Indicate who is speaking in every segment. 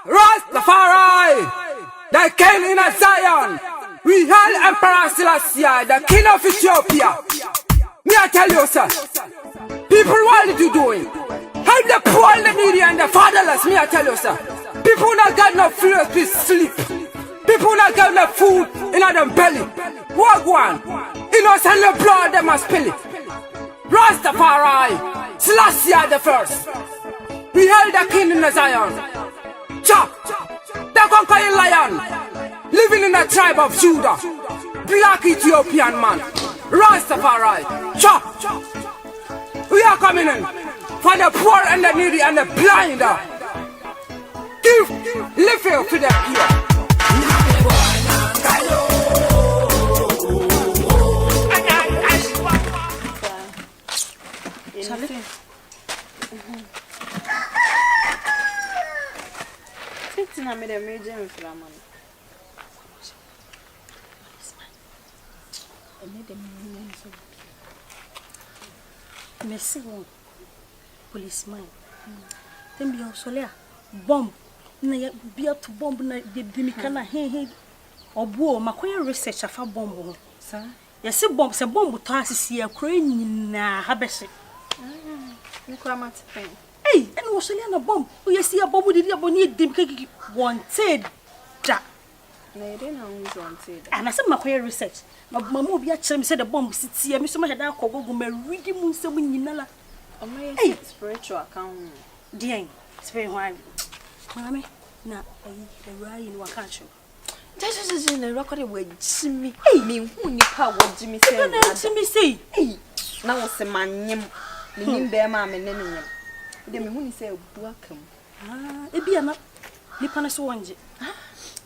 Speaker 1: Rastafari, the king in Zion. We hail Emperor Selassie, the king of Ethiopia. Me I tell you, sir. People, what are you doing? Help the poor, the needy, and the fatherless. Me I tell you, sir. People not got no food to sleep. People not got no food in their belly. Walk one. Innocent the blood they must spill it. Rastafari, Selassie the first. We hail the king in Zion. The conquering lion, living in the tribe of Judah. Black Ethiopian man. Rastafari. We are coming in for the poor and the needy and the blind. Give living to the poor.
Speaker 2: I made a major inflammation. I made a major Messi one policeman. Then be also there. Bomb. Na be up to bomb na de mikana he obo makoya research afa bomb. Sir. Yes, bomb se bomb to asisi akura nyina ha bese.
Speaker 3: Nkwamat pen.
Speaker 2: Hey, and was a bomb. We see a bomb with the aboni dim cake wanted. Ja.
Speaker 3: No, they know who's wanted.
Speaker 2: And I said my research. My mama be at said the bomb sits here. Miss Maha da ko go me ready mun se mun yinala.
Speaker 3: Hey, spiritual account.
Speaker 2: Dear, spare why. Mama, na the right in Wakacho.
Speaker 3: Just in the record with Jimmy. Me who ni pa what Jimmy said.
Speaker 2: Jimmy say.
Speaker 3: Hey, now was a man yim. Nim bear mamma and name. The moon say, welcome.
Speaker 2: It be a nippana so one.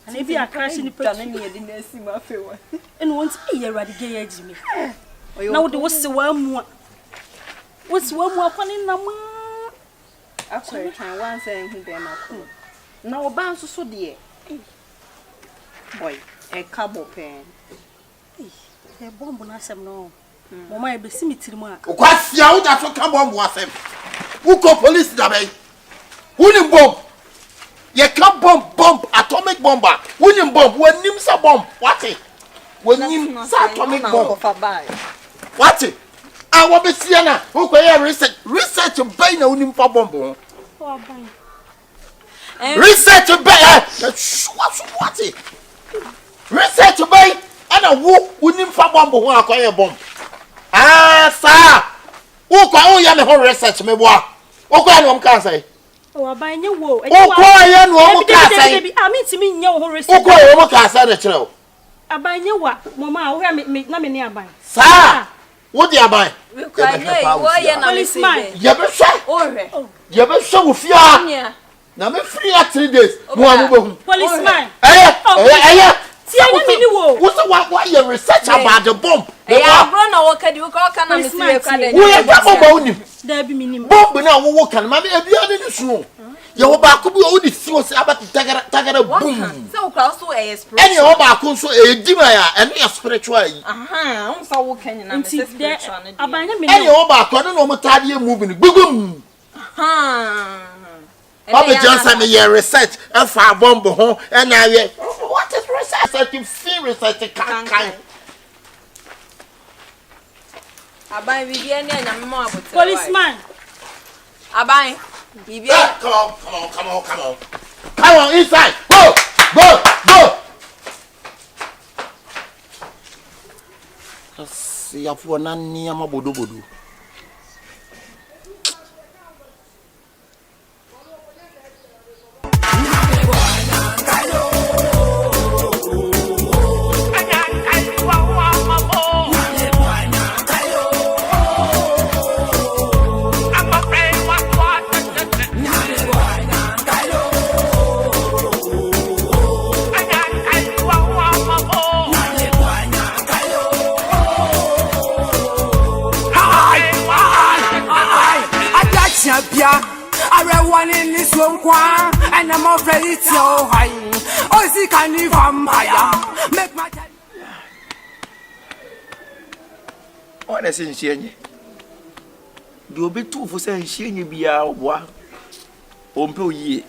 Speaker 2: And if you are crashing the person,
Speaker 3: I didn't see my fair.
Speaker 2: And once a year, I gay Jimmy. Now there was the one more. What's one more funny number?
Speaker 3: After trying one saying he bear my cool. Now bounce so dear. Boy, a cabo pen.
Speaker 2: A bomb on us, no. Mama, be see me till more.
Speaker 4: What's your that's what come on was him? Who call police dabe? Who bomb? You can't bomb atomic bomber. Who bomb? When nims a bomb? What it? When nims atomic bomb? What it? I want to see Anna. Who can research a bay no nim for bomb? Research a bay. What it? Research a bay and a who nim for bomb who are a bomb. Ah, sir. Who can you research me? What? What can say?
Speaker 2: Oh, I buy new wool.
Speaker 4: Oh, I
Speaker 2: mean to me, no research.
Speaker 4: Oh, can say the child.
Speaker 2: I buy new what? Mamma, where make not many buy.
Speaker 4: Sir, what do you buy?
Speaker 2: Policeman.
Speaker 4: You ever say? You ever show fear? Now, me free at 3 days.
Speaker 2: Policeman.
Speaker 4: What's the why you research about the bomb?
Speaker 3: I run a walk at you, can I see
Speaker 4: we are talking about
Speaker 2: there be minimum.
Speaker 4: bomb now, what can mammy be on the snow? Your back could be all the things about the Tagara boom.
Speaker 3: So close to a
Speaker 4: Any of our consul a dimaya and a spiritual.
Speaker 3: I'm so walking in a spiritual.
Speaker 4: Any of our Konomatadi moving boom. Papa Johnson, a research and far bomb home and I what is research? You feel research can't kind.
Speaker 3: I buy Vivian and more
Speaker 2: Policeman.
Speaker 3: I buy Vivian.
Speaker 4: Come on, inside. Go. See if we're not near my bodo.
Speaker 1: Everyone in this room, and I'm afraid it's so high. Oh, see, can you vampire? Make my
Speaker 4: what is in Shane? Do be too for saying Shane be our one. Ompo ye.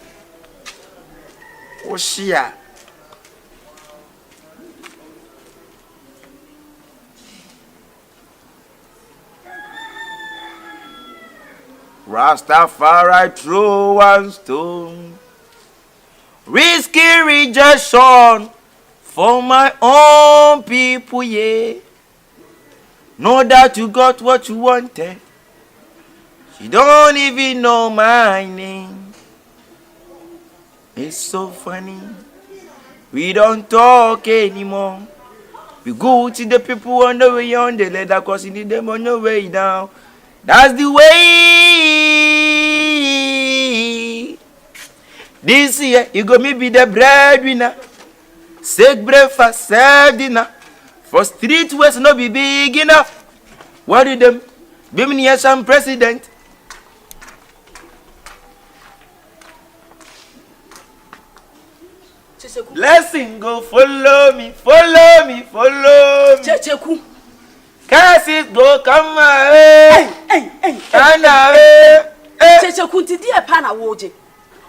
Speaker 5: Oshia. Rastafari throw one stone. Risky rejection for my own people, yeah. Know that you got what you wanted. You don't even know my name. It's so funny. We don't talk anymore. We go to the people on the way on the leather cause you need them on the way down. That's the way. This year, you go me be the breadwinner. Take breakfast, serve dinner. For street west no be big enough. What did them? Be me near some president. Blessing go follow me, follow me, follow me.
Speaker 2: Kyekyeku.
Speaker 5: Curses go come my way.
Speaker 2: Hey. Kyekyeku ntidi e pa na woje.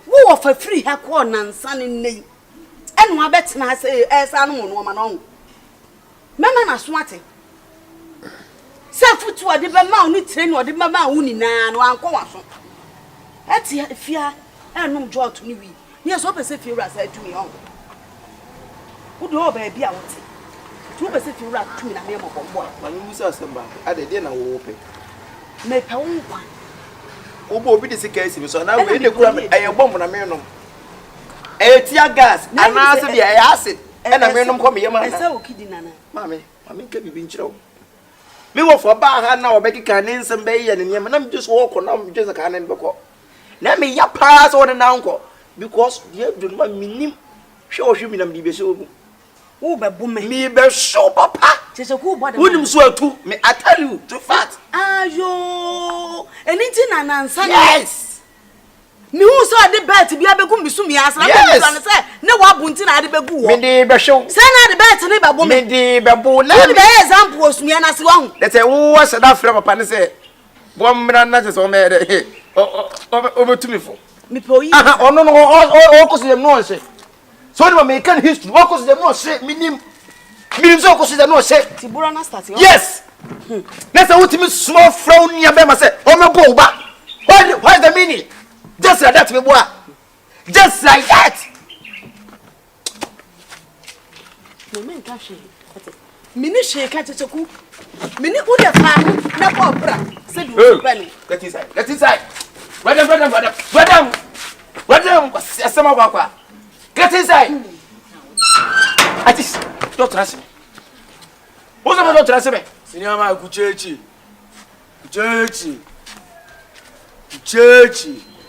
Speaker 2: Wo of a free ha ko nansa ne nei. Enu abetena se esa no no ma no. Mama na so ate. Se futu ode be ma oni tire ni ode be ma uni na no anko waso. Ati fia enum jo to ni wi. Yes so pese fie ra sa tumi on. Wo do ba bia wote. Tu pese fie ra tumi na me mo bombo.
Speaker 5: Ma mi musa asamba. Ade de na wo pe.
Speaker 2: Me pe wo kwa.
Speaker 5: Obo obi de sika esi mi so na we de kura me aye bomb na me nom. Tear gas ana se bia ya acid. E na me nom ko me yema.
Speaker 2: Ese o kidi nana.
Speaker 5: Mame nka bibi nkyerɛ wo. Me wo for ba ha na obekika ne nsem be ye ne nyema na me just wo ko na me just ka na me beko. Na me ya pass wo na nko because the do ma minim hwe mi na me be so
Speaker 2: Wo be bu me.
Speaker 5: Me be so papa.
Speaker 2: Kyekyeku bo de.
Speaker 5: Wonim so atu me I tell you too fat.
Speaker 2: Ayo. Enithi na nansa.
Speaker 5: Yes.
Speaker 2: Me hu so ade bet bia be kum bisu mi asra be so na say ne wa bunti na ade be gu wo.
Speaker 5: Me de be hwe.
Speaker 2: Say na ade bet ne be bo me.
Speaker 5: Me de be bo na.
Speaker 2: Wo be example osumia na se wa hu.
Speaker 5: Let's say wo se da frɛ papa ne say bo mmra na se so me de. O be tumi fo.
Speaker 2: Me pe oyi.
Speaker 5: Aha ono no o kosi dem no se. So the American history o kosi dem no se minim so kosi dem no se.
Speaker 2: Tibura na start.
Speaker 5: Yes. Let's say ultimate small frown nia be ma say o me bo ba. Why the meaning? Just like that me boy. Just like that.
Speaker 2: Me men ka hwe. Mini hwe ka Kyekyeku. Mini u de fa na ko bra. Se du bani.
Speaker 5: Get inside. Get inside. Madam. Asema kwa. Get inside. Atis. Don't trust me. What's the don't trust me?
Speaker 1: Senior man Kuchechi.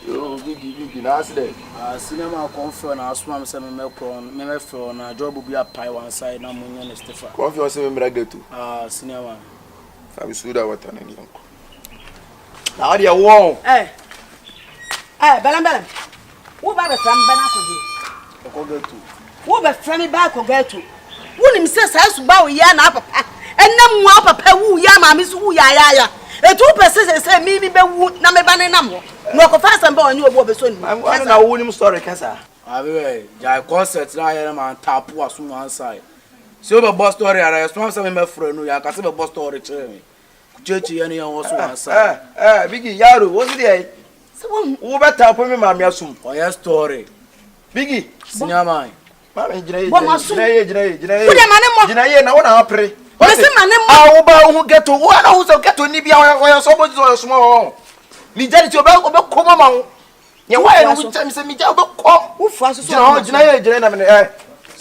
Speaker 5: Yo, big na accident.
Speaker 1: Senior man confirm na asuma me say me fro na job bi apai one side na munye ne Stefan.
Speaker 5: Confirm say me getu.
Speaker 1: Senior man.
Speaker 5: Fabi suda water na nyanko. Na dia won.
Speaker 2: Balam. Wo ba be fam bana ko ge.
Speaker 1: Ko getu.
Speaker 2: Wo be fam ba ko getu. Wo nim se sa su ba wo ya na papa. Enam wo papa wu ya ma mi su wu ya. Etu pese se mi be wu na me ba ne nam ho. No ko fa samba onye obo be so ni.
Speaker 5: I na wo nim story kasa.
Speaker 1: Abi jai concert na here man tap asu one side. So be boss story ara so am me fro no ya ka se be boss story chere me. Kuchechi ye ne yan wo so one side.
Speaker 5: Bigi yaro wo si dey.
Speaker 2: Se wo
Speaker 5: Wo be tap me ma me asum.
Speaker 1: Oya story.
Speaker 5: Bigi
Speaker 1: Senior man.
Speaker 5: Ma me jina ye.
Speaker 2: Bo masum.
Speaker 5: Jina ye.
Speaker 2: Wo de mane mo.
Speaker 5: Jina ye na wo na apre.
Speaker 2: Mese mane mo.
Speaker 5: Wo ba hu geto. Wo na hu so geto ni bia wo so bo so small. Mi jari ti obe koma ma wo. Ye wa ye no mi se mi ja obe kom.
Speaker 2: Wo fu aso so.
Speaker 5: Jina ye na me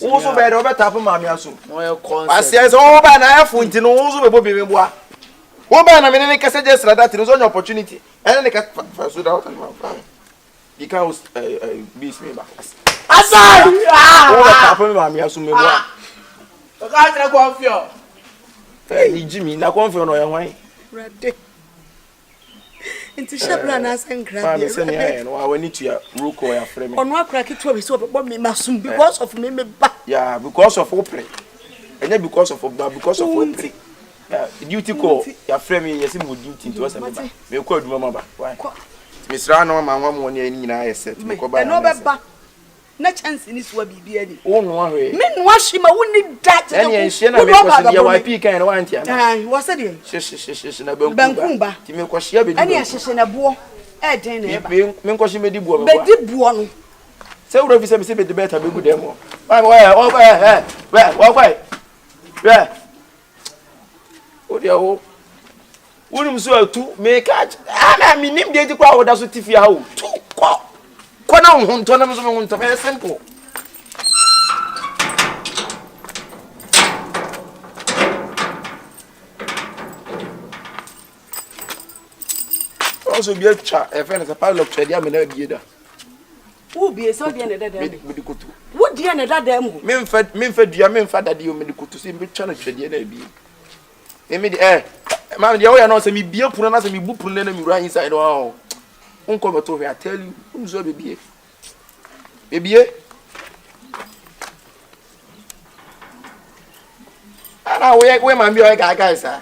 Speaker 5: wo so be de obe tap ma me asum.
Speaker 1: Oya concert.
Speaker 5: Asia so wo ba na afu nti no wo so be bo bebe boa. Wo ba na me ne kase just like that no so opportunity. And ne ka so that what am you can beat me back. Asai! Wo ba tap ma me asum me boa.
Speaker 1: O ka tire confio.
Speaker 5: Ni Jimmy na confio no ye hwan.
Speaker 2: Rade. Inti shabla na sankra.
Speaker 5: Ma se ne aye no wa ni tua ruko ya frame.
Speaker 2: Ono akra kitu obi so be me masum because of me ba.
Speaker 5: Yeah, because of opre. And because of opre. Yeah, duty call ya frame yes mo duty to us me call duma ba. Why? Misra no ma mo ni ani na set me ko ba.
Speaker 2: No be ba.
Speaker 1: na chance ni so bibi ani
Speaker 5: wo no ahwe
Speaker 1: me no ahwe ma woni dat
Speaker 5: eni enhye na me ko se wa pi kan na wa ntia
Speaker 1: wo se de
Speaker 5: hye na bankumba ti me ko hye be di
Speaker 1: ani hye na bo e den na e ba
Speaker 5: me ko hye me di buo me
Speaker 1: be di buo no
Speaker 5: se wo fi se me se be de beta be gu dem o ba o dia o wonum so atu me ka ana mi nim de di kwa wo da so tifi ha o tu ko na ho nto na me so me ho nto very simple also be a cha e fe na sa padlock che dia me na bie da
Speaker 1: wo bie so dia na dada
Speaker 5: me di kutu
Speaker 1: wo dia na dada mu
Speaker 5: me mfa dua me mfa dade o me di kutu se me cha na che dia na bie me di man dia wo ya no se me bie puno na se me bu puno na me ru inside o unko me to I tell you unzo bebie ana we man bi o ga sa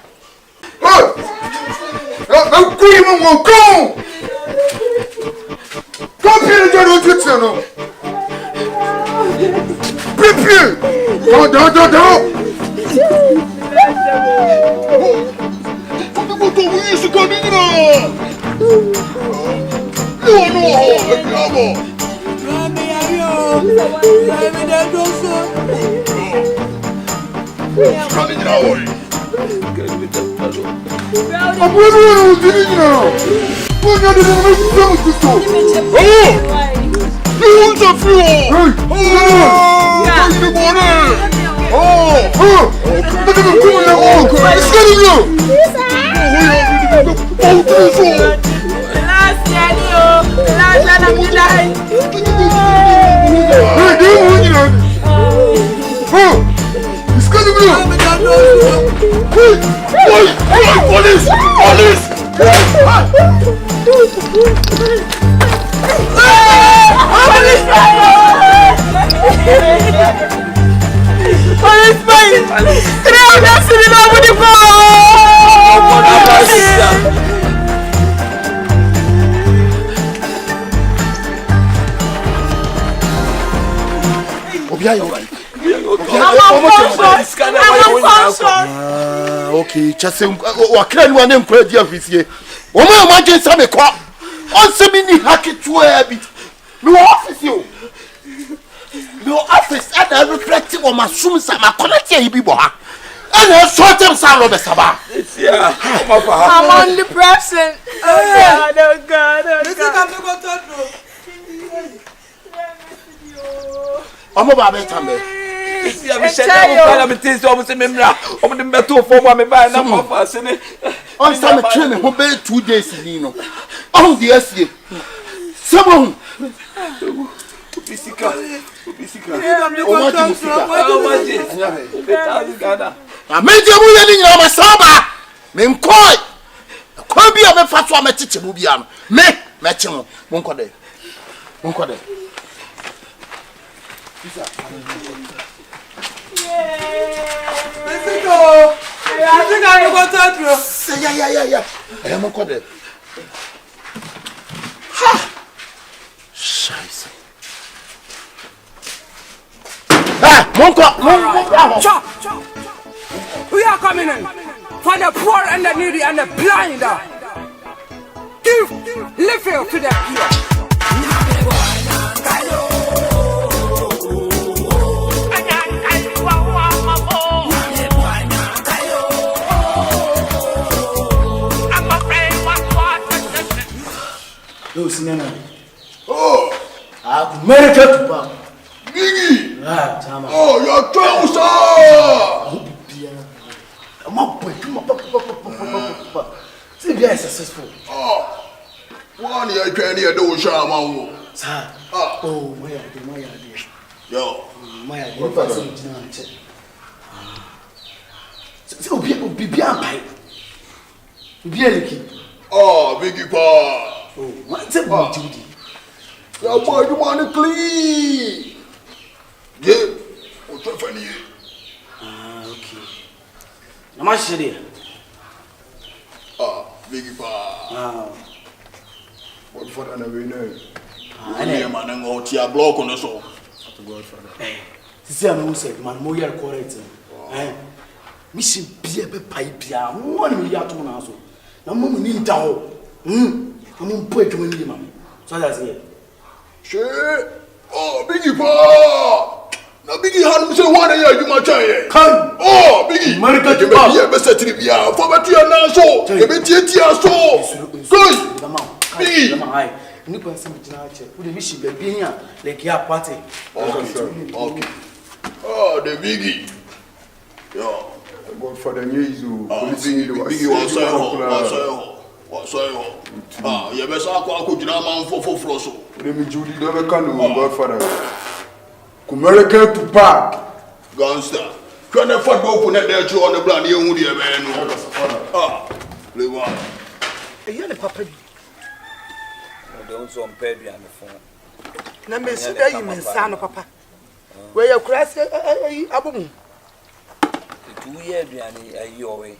Speaker 4: I'm going to go. Come here, don't. Prepare. Don't. Okay, just say what can one name for dear Visie? O ma imagine some kwa. On se mini hack it to a bit. No office you. No office and I reflecting on my soon some quality he be boha. And I short them sound of the Sabah. Yeah,
Speaker 1: I'm on the present. Oh God.
Speaker 4: I'm about to tell me.
Speaker 5: Yeah, me share that me things almost me mra. Omo dem beto for me buy na for fast ni.
Speaker 4: On some train who be 2 days ni no. On the SC. Someone.
Speaker 5: Bisika.
Speaker 4: O ma ti musika.
Speaker 5: O ma ji. Beta Ghana.
Speaker 4: Na me je mu ye ni nyina ma saba. Me nkoi. Kwa bia me fa so ma chiche mu bia no. Me chi mo. Mo nkode. Yeah. I'm going ha! Scheiße.
Speaker 1: Chop! We are coming in for the poor and the needy and the blind. Give living to the poor.
Speaker 6: No, Sinana.
Speaker 4: Oh!
Speaker 6: America to Pam.
Speaker 4: Biggie!
Speaker 6: Ah, Tama.
Speaker 4: Oh, you're trouser!
Speaker 6: I'm up with see, they are successful.
Speaker 4: Oh! One year, 20 years, don't show my
Speaker 6: Sir. Oh, my idea.
Speaker 4: Yo.
Speaker 6: My idea. So, be pipe. Be
Speaker 4: Oh, Biggie Pa.
Speaker 6: oh, what's it about you?
Speaker 4: Your boy, you want to clean. Yeah. What's your funny?
Speaker 6: Ah, okay. How much is it?
Speaker 4: Biggie Pa.
Speaker 6: Ah.
Speaker 4: What for the winner?
Speaker 6: Ah,
Speaker 4: I need a man and go to your block on the show.
Speaker 6: Godfather. Sisi a no say man mo yɛ correct. Mission bia be pai bia. Mo na me ya to na so. Na mo ni nda ho. Oni mpo adwuma ni ma. So that's it.
Speaker 4: Shit. Oh, Biggie pa. Na Biggie han say one year you ma chan.
Speaker 6: Kan.
Speaker 4: Oh, Biggie.
Speaker 6: Marika
Speaker 4: je be bia be setri bia. For betu na so. Je be tietia so. Good. Biggie.
Speaker 6: Nipa nsem gina ache. Wo de mission be bia like ya party.
Speaker 4: Okay. Oh, the Biggie. Yo.
Speaker 5: Godfather Nyezu.
Speaker 4: Biggie was so. Ah, you be sa kwa jina man foforo so.
Speaker 5: Let me Judy do be kan Godfather. American to park.
Speaker 4: Gangster. Can the fuck open that there on the brand you hu there man. Ah. Le wa.
Speaker 1: You the papa.
Speaker 7: Don't so pay me on the phone.
Speaker 1: Na me see that you mensa no papa. Where you cross abum.
Speaker 7: 2 years biani ayi owe.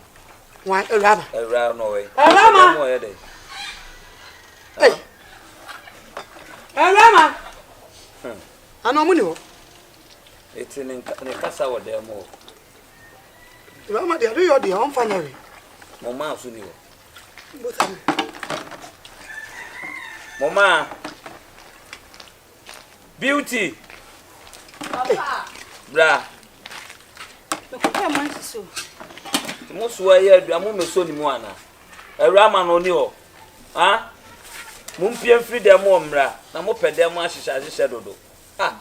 Speaker 1: One rama.
Speaker 7: Around no way.
Speaker 1: Rama. Hey. Rama. Ano mo ni ho?
Speaker 7: It's in casa wa dem o.
Speaker 1: Rama dey do your dey on fanary.
Speaker 7: Mama so ni ho.
Speaker 1: Botam.
Speaker 7: Mama. Beauty.
Speaker 2: Papa.
Speaker 7: Bra.
Speaker 2: Me man so.
Speaker 7: Mo so ya aduamo me so ni mu ana. Rama no ni ho. Ha? Mo mpie mfiri dem o mra na mo pedem ahihye dodo. Ah.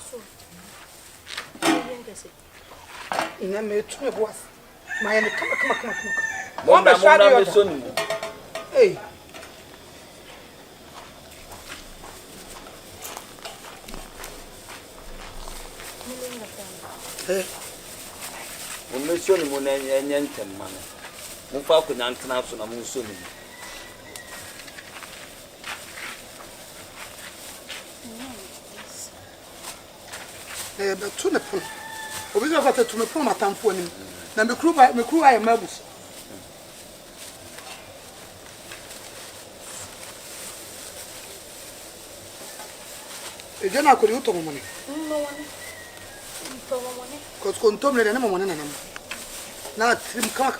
Speaker 1: Ina me tu me boas. Ma ya me kama.
Speaker 7: Mo me so ni mu.
Speaker 1: Hey. Hey.
Speaker 7: Mo me so ni mu na enye ntem ma no. Mo fa ko nyantena so na mo so ni mu.
Speaker 1: But to the point. Obi of to me pon matamfo anim. Na me kru aye mabus. E jana ko ri uto mo money.
Speaker 2: No one.
Speaker 1: Cause kontom le na mo money na nam. Na trim come.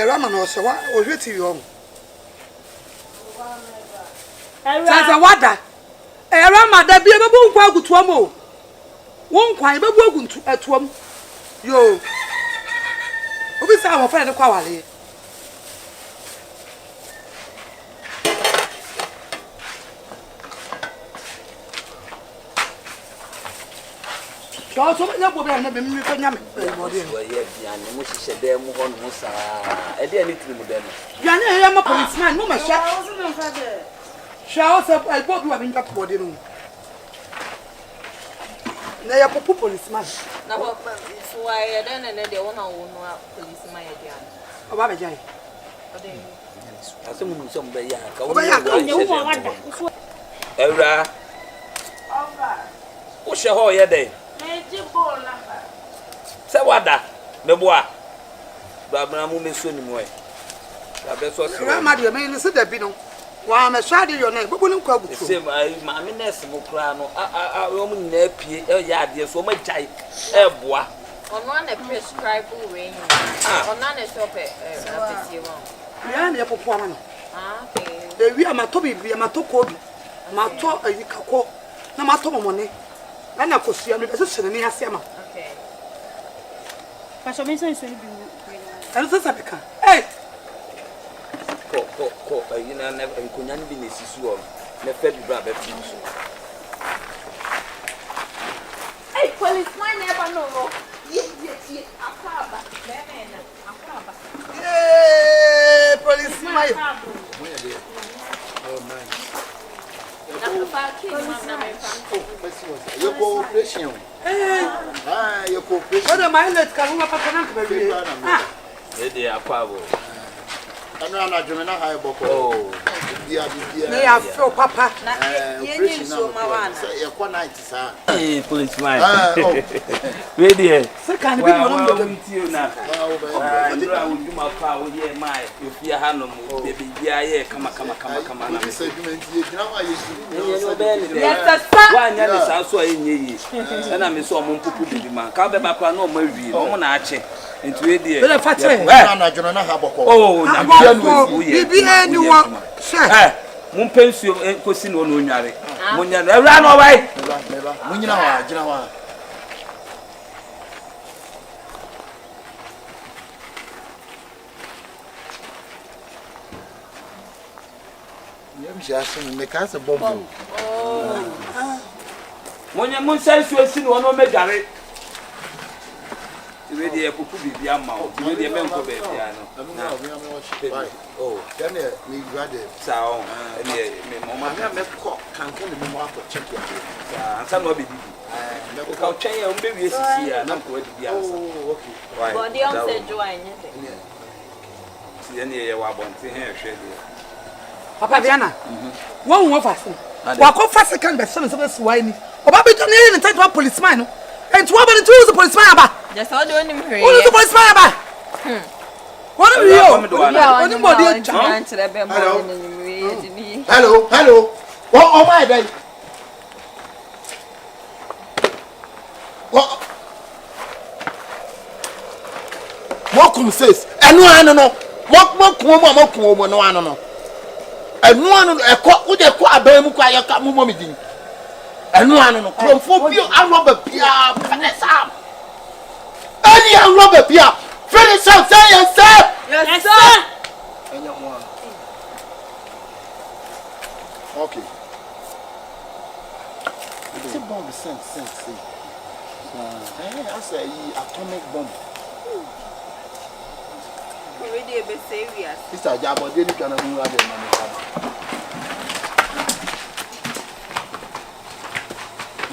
Speaker 1: Rama no so wa o hwe TV on. Sasa wada. Rama da bia bebu nkwa agutuam o. Won kwan bebu aguntu atuam. Yo. Obi sa wo fa de kwa wale. So ya bo be na be mi ko nyame.
Speaker 7: Wa ye biane mo hihye dem ho no sa. E de ani tiri mu dem.
Speaker 1: Biane ya ma policeman mo ma sha. Sha so elbow bi wa bi nka body no. Na ya popo policeman.
Speaker 3: Na papa so wa ye den na de wona wo no policeman ye biane.
Speaker 1: Oba be jai.
Speaker 7: Asemu nso mbe ya ka
Speaker 1: Oba ya ka
Speaker 2: Ye wo wada.
Speaker 7: Ewra. Wo hye ho ye den. Se wada meboa babra mu meso ni mo e babe so se
Speaker 1: Rama de me ni se da bi no wa me sha de yo na gbogbo ni kwa gutu
Speaker 7: se ma me nurse mo kra no wo mu nyina pie e ya ade so ma jai e boa
Speaker 3: ono na prescribe we ni ono na shop apeti won
Speaker 1: ya na popo ama no
Speaker 3: okay
Speaker 1: de wi amato bibi amato kobi mato ayikako na mato momone na kosia no be se ni ase ama
Speaker 3: okay
Speaker 2: Pastor me so bi.
Speaker 1: Ano sa beka eh
Speaker 7: ko yina na nkonya ni bi na sisu o na fa bi bra be fi so
Speaker 3: hey policeman never know ye akaba bemena akaba
Speaker 1: eh policeman
Speaker 5: Oh man.
Speaker 3: na papa king na me
Speaker 4: Your cooperation. Your cooperation.
Speaker 1: What am I let ka uma papa na ka bi
Speaker 7: e de akwabo
Speaker 4: Ana na jumena ha eboko.
Speaker 7: oh
Speaker 1: Me I feel papa.
Speaker 7: Hey, policeman. Wait there.
Speaker 1: So can be one of them.
Speaker 7: Now. I will do my power. Yeah, my. If you have no more, baby, yeah, come.
Speaker 3: Yes,
Speaker 7: Why not? Also, in ye. And I miss all my poo man. Come back, no more. No more, Archie. Into it, dear.
Speaker 1: But if I tell you,
Speaker 7: oh,
Speaker 1: be anyone. Sir,
Speaker 7: Mumpensio and Cosino Nunyari. Munya ran away.
Speaker 4: Munina. Make us a bomb.
Speaker 7: When your moon says you have seen one of my garret. Ready a cuckoo be a mouth. Ready a member baby.
Speaker 4: Oh, then we rather
Speaker 7: sound.
Speaker 4: Mamma can't kill me more for check it.
Speaker 7: And some will be. I'll change your baby. I'm going to be
Speaker 4: okay.
Speaker 3: But the answer join.
Speaker 7: See any of our bonds here, Shady.
Speaker 1: Papa Diana. One more fast. What fast can be some swine? About between and take policeman. And 12 and 2 is a policeman.
Speaker 3: Just all doing him here.
Speaker 1: What is the policeman? What are you?
Speaker 4: Hello. What am I then? What come says? And no, no. What come no. And one a court with a quite a baby quiet mumming. And one come for you and Robert Pia. Any young Robert Pia. Finish up, say yes, sir.
Speaker 3: Yes, sir.
Speaker 4: Okay. It's a bomb, sense. I say atomic bomb.
Speaker 3: Already a bit serious.
Speaker 4: It's a job, but they can move out there.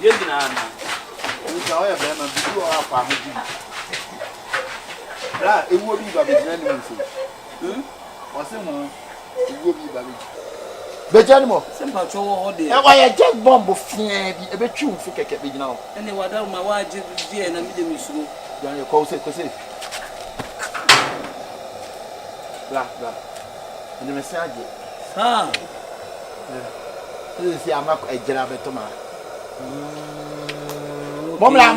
Speaker 7: Yes, Nana.
Speaker 4: We can have them and do our family. It will be Babylon. What's the moon? It will be Babylon. But animal,
Speaker 7: Simple to all day.
Speaker 4: why a jet bomb of fear be a bit true for Kyekyeku now.
Speaker 7: And they were down my wife, dear, and I made them issue.
Speaker 4: Then you call say, Black. And the message.
Speaker 7: Ah,
Speaker 4: This is a mark a general. Momla,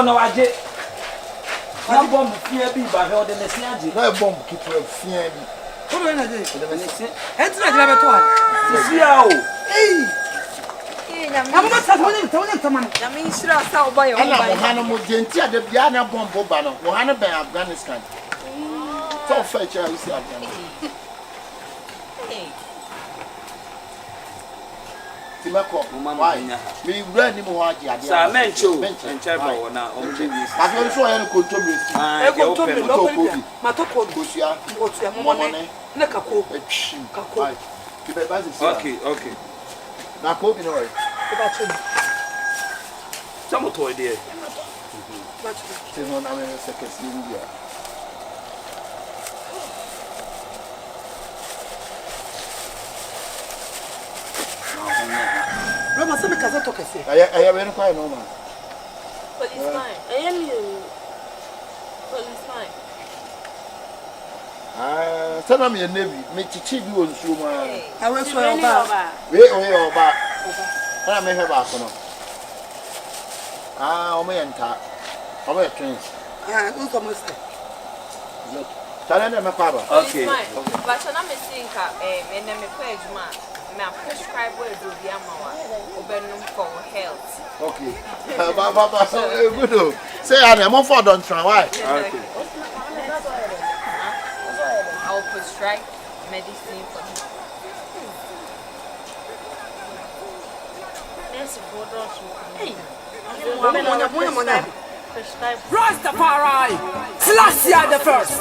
Speaker 7: no, I did. One bomb fear be by her than the Siaji.
Speaker 4: No bomb keep fear.
Speaker 1: What do I do? It's not a
Speaker 7: See how?
Speaker 1: I'm not telling someone.
Speaker 3: That means you're out by your own.
Speaker 4: Mohana Mugentia, the Biana bomb Bobano, Mohana by Afghanistan. So fetch I see Afghanistan. Why? We read him what you are.
Speaker 7: Sir, Mencho, and Chapel now.
Speaker 4: I don't show any controversy.
Speaker 7: I go to
Speaker 1: the Matoko, Busia, what's your money? Nakako,
Speaker 7: Okay.
Speaker 4: Now, Kobe, no,
Speaker 7: some toy dear.
Speaker 1: Roma, some casa toca.
Speaker 4: I have quite no man.
Speaker 3: Policeman. I am you. Policeman.
Speaker 4: Tell me a navy, make chichi on Suma.
Speaker 1: I will swear about.
Speaker 4: Wait, back. I may have asked. Omenta. Our trains.
Speaker 1: Who's almost
Speaker 4: Tell them my father.
Speaker 7: Okay.
Speaker 3: But I'm a thinker, and I'm a pledge man. My prescribe word will be a for health.
Speaker 4: Okay. Baba, so good. Say, I'm on for don't try. Why?
Speaker 7: Okay.
Speaker 3: I'll prescribe medicine for him.
Speaker 1: Rastafari, Selassie the first.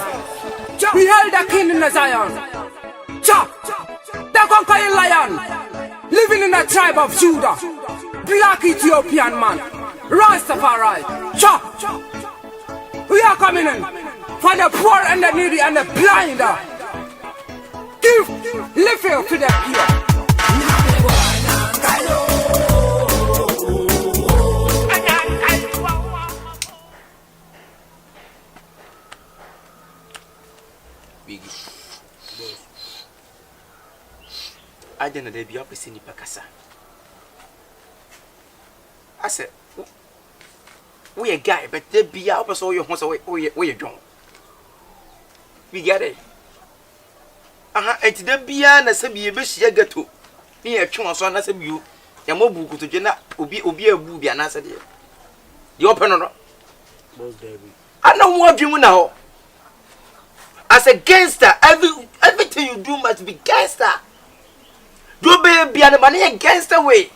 Speaker 1: We held the king in the Zion. The conquering lion, living in the tribe of Judah. Black Ethiopian man, Rastafari. We are coming in for the poor and the needy and the blind. Give living to the pure.
Speaker 5: I didn't be up in Pacasa. I said, we a guy, but there be up so your horse away where you don't. We get it. It's the beyond a semi bush you get to. Near chance on as a view, a mobile to Jenna will be a booby and answer dear. You open or I know what you now. As a gangster, everything you do must be gangster. You be a money against the way.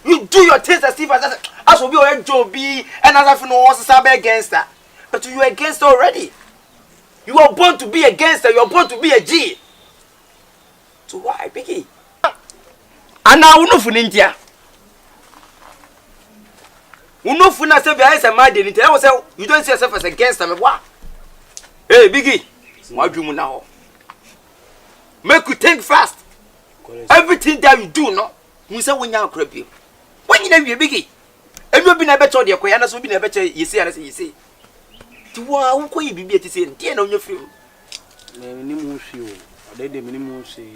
Speaker 5: You do your things as if as will be your job be and as if no one is a gangster. But you are a gangster already. You are born to be a gangster, you are born to be a G. So why, Biggie? And now we know for India. We know for Nasa as a mad in it. I was you don't see yourself as a gangster. What? Hey, Biggie, what do you now? Make you think fast. Everything that you do, no, we say when you are creepy. When you know you're Biggie, and you've been a better, your Koyanas will be a better, you see, as you see. To what will you be to say, dear, on your film?
Speaker 6: Minimum show, or they minimum say,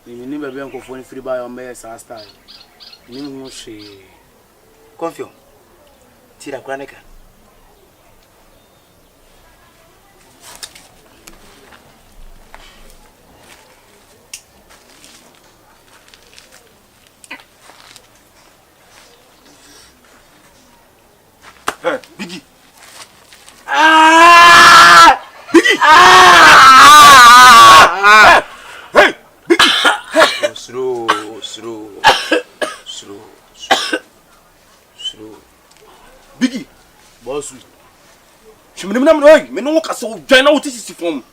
Speaker 6: you never be uncle for free by your mayor's style. Minimum say,
Speaker 5: Confio, Tira Granica. Biggie. Biggie. Hey, Biggie. Slow. Biggie.
Speaker 6: boss.
Speaker 5: She me no kasa join out this from.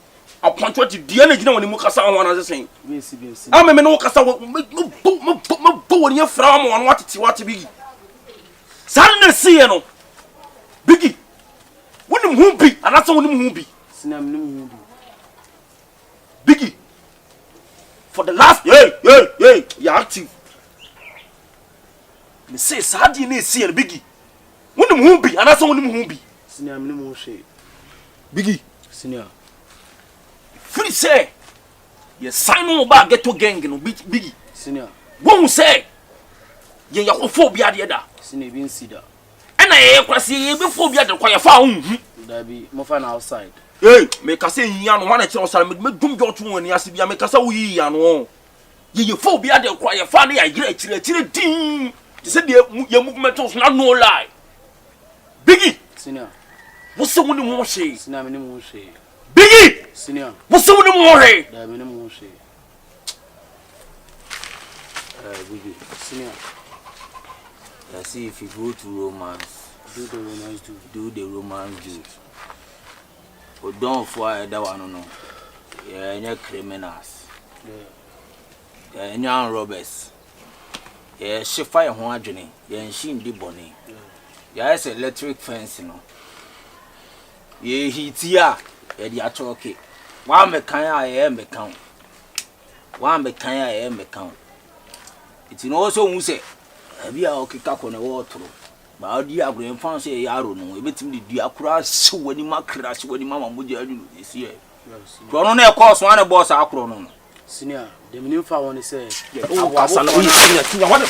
Speaker 5: I point what the energy na when mu kasa on as saying.
Speaker 6: Bensi.
Speaker 5: I me no kasa me when you from on what Biggie. Suddenly see no. Biggie, when you won't be, and that's when you won't be. Biggie, for the last, you're active. Me say, Sadi, you see, Biggie, when you won't be, and that's when you won't be. Biggie,
Speaker 6: Senior,
Speaker 5: free say, you sign on about get to gang, no Biggie.
Speaker 6: Senior,
Speaker 5: won't say, you're your phobia, the other.
Speaker 6: Senior, being cedar.
Speaker 5: And I see before we had the quiet found.
Speaker 6: There be more fun outside.
Speaker 5: Hey, make us say yan one at your side, make them go to when you see make us away and all. You phobia the quiet family, I great team. They said your movement was not no lie. Biggie,
Speaker 6: Senior,
Speaker 5: what's the one more say?
Speaker 6: Senior, minimum say.
Speaker 5: Biggie,
Speaker 6: Senior,
Speaker 5: what's the one more say?
Speaker 6: there minimum say. Biggie, Senior.
Speaker 7: I see if you go to romance,
Speaker 6: Do the romance do.
Speaker 7: do the romance do. But don't fire that one, no. Yeah, you're criminals. Yeah, you're robbers. Yeah, she fire one journey. Yeah, she in the bonnie. Yeah, it's electric fence, you know. Yeah, he's here. Yeah, the actual okay. One mechanic I am account. One mechanic I am account. It's also who say. Ebi a okika ko na water ba odi agro enfan say yaro no ebetim di dua kura hye wani makra hye wani mama moja adu esi e kro no e course one boss akro no
Speaker 6: Senior, the minimum for one say.
Speaker 5: Oh, kasala we senior what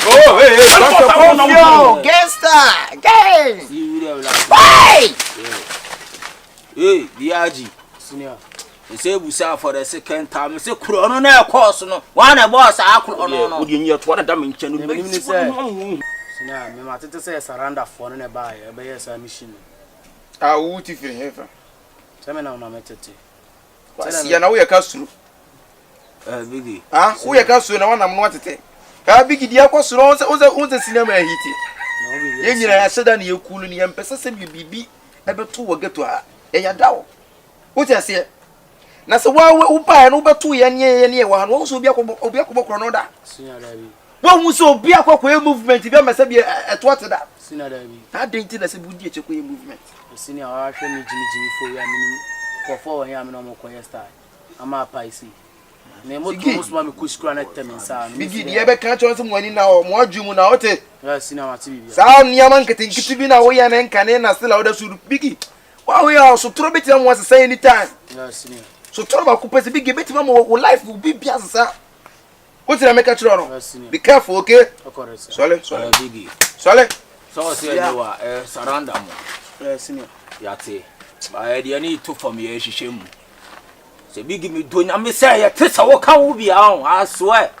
Speaker 4: Yo, gangster, gang.
Speaker 7: you will like
Speaker 4: Hey!
Speaker 7: hey biaji
Speaker 6: Senior,
Speaker 7: e say busa for the second time say kro no na e course no one boss akro no
Speaker 5: odi nyi to na da me nche no
Speaker 6: the minimum say. Senior, me matete say surrender for no buy, e be yes mission.
Speaker 5: ah wuti fi hefa
Speaker 6: Tell me now na metete.
Speaker 5: wasi na wo ye ka suru
Speaker 7: bigi
Speaker 5: ah wo ye ka suru na wana no atete ka bigi dia kwa suru on se cinema hiti ye nyina ya seda na ye kulu ni ye mpesa se bibi ebeto wo geto a ye ya dawo wo ti ase na se wa wo pa no beto ye ne wa no so obi akobọ kro no da
Speaker 6: Senior Davi.
Speaker 5: wo hu so obi akokọ movement bi amasa bi eto ateda
Speaker 6: Senior Davi.
Speaker 5: ta denti na se budi echekọ movement
Speaker 6: Senior, I show me Jimmy for ya minimum. For 4 years, I'm no more style.
Speaker 8: ama paisi me mo to so ma me kuskura na temi sa no
Speaker 5: bigi de be kan chon so mo ani na o mo adwum na ote
Speaker 8: ya sina mate bibia
Speaker 5: sa niam nkitikiti bi na wo ya na nkane na sila wo da suru bigi wa wo ya so tro beti mo say anytime
Speaker 8: ya sina
Speaker 5: so tro ba ku pese bigi beti mo wo life will be bia sa what did I make a try no be careful okay sole
Speaker 7: bigi
Speaker 5: sole
Speaker 7: so say you wa surrender mo
Speaker 8: ya sina
Speaker 7: ya te ba de ani to from ye hihye mu se bigi me do nya me say ya tesa wo ka wo bia on I swear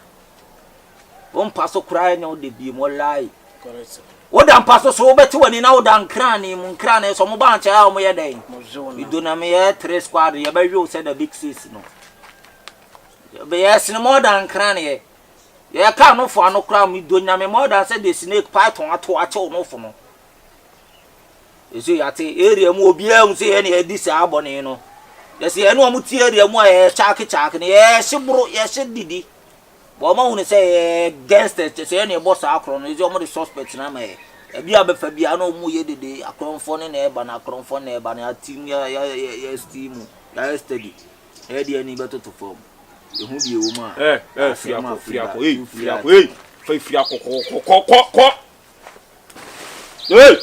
Speaker 7: won paso kura nya wo de bi mo lie
Speaker 8: correct
Speaker 7: wo dan paso so wo beti wani na wo dan krane mu krane so mo ba nche a mo ye den me do na me ye 3 squad ye ba wi say the big six no be yes no more than krane ye ka no fo ano kura me do nya me more than say the snake python ato ache no fo no ezo ya te area mu obi a mu say ye na edi sa abone no yes ye no mu ti area mu a ye chak ne ye shibro ye shididi bo ma hu say gangster say na boss akro no ezo mo the suspect na ma e bia be fa bia na mu ye dede akronfo ne na e ba na akronfo na e ba na team ya steam ya steady e de ani beto to form ehu bi ewo ma
Speaker 5: friako fa friako ko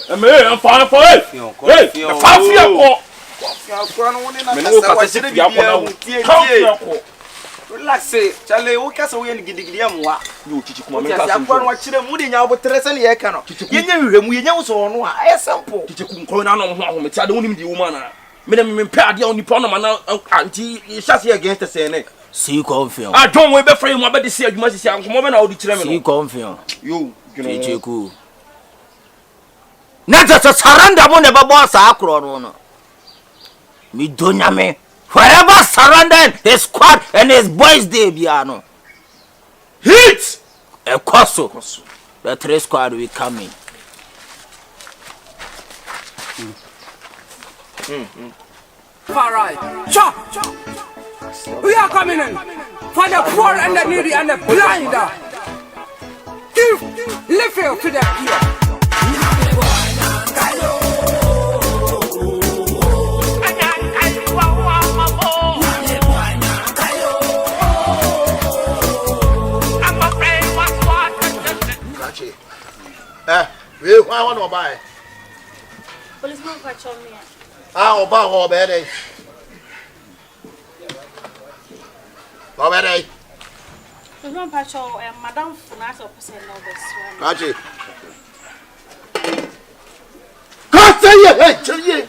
Speaker 5: eme amfa fa friako
Speaker 6: no woni na
Speaker 5: me no ka se friako na tie
Speaker 6: relax chale wo kasa wo ye gidigidi amwa
Speaker 5: yo chichi kuma me
Speaker 6: ka
Speaker 5: ka
Speaker 6: se akwa no kire mu de nya wo trese ne ye ka no yenye hwehwemu yenye wo so no a aye sample
Speaker 5: chichi ku nkro na no ho ahome ti ade wonim di wo ma na me pe ade oni pa no ma na anti chase against say ne
Speaker 7: see confirm
Speaker 5: John we be frame mo be de see adwuma sisi ankomo be na wo di kire me no
Speaker 7: see confirm
Speaker 5: yo
Speaker 7: Kyekyeku na just surrender mo ne be boss akro no me donya me forever surrendering his squad and his boys they biano
Speaker 5: hit
Speaker 7: a koso the 3 squad will come in
Speaker 1: All right. Chop. We are coming in for the poor and the needy and the blind. Give live to the poor.
Speaker 4: We want to buy.
Speaker 2: Policeman catch me.
Speaker 4: Oba ho be dey. Ho be dey.
Speaker 2: Policeman patrol madam Funas opposite no best one.
Speaker 4: Kachi. Hey, cheye.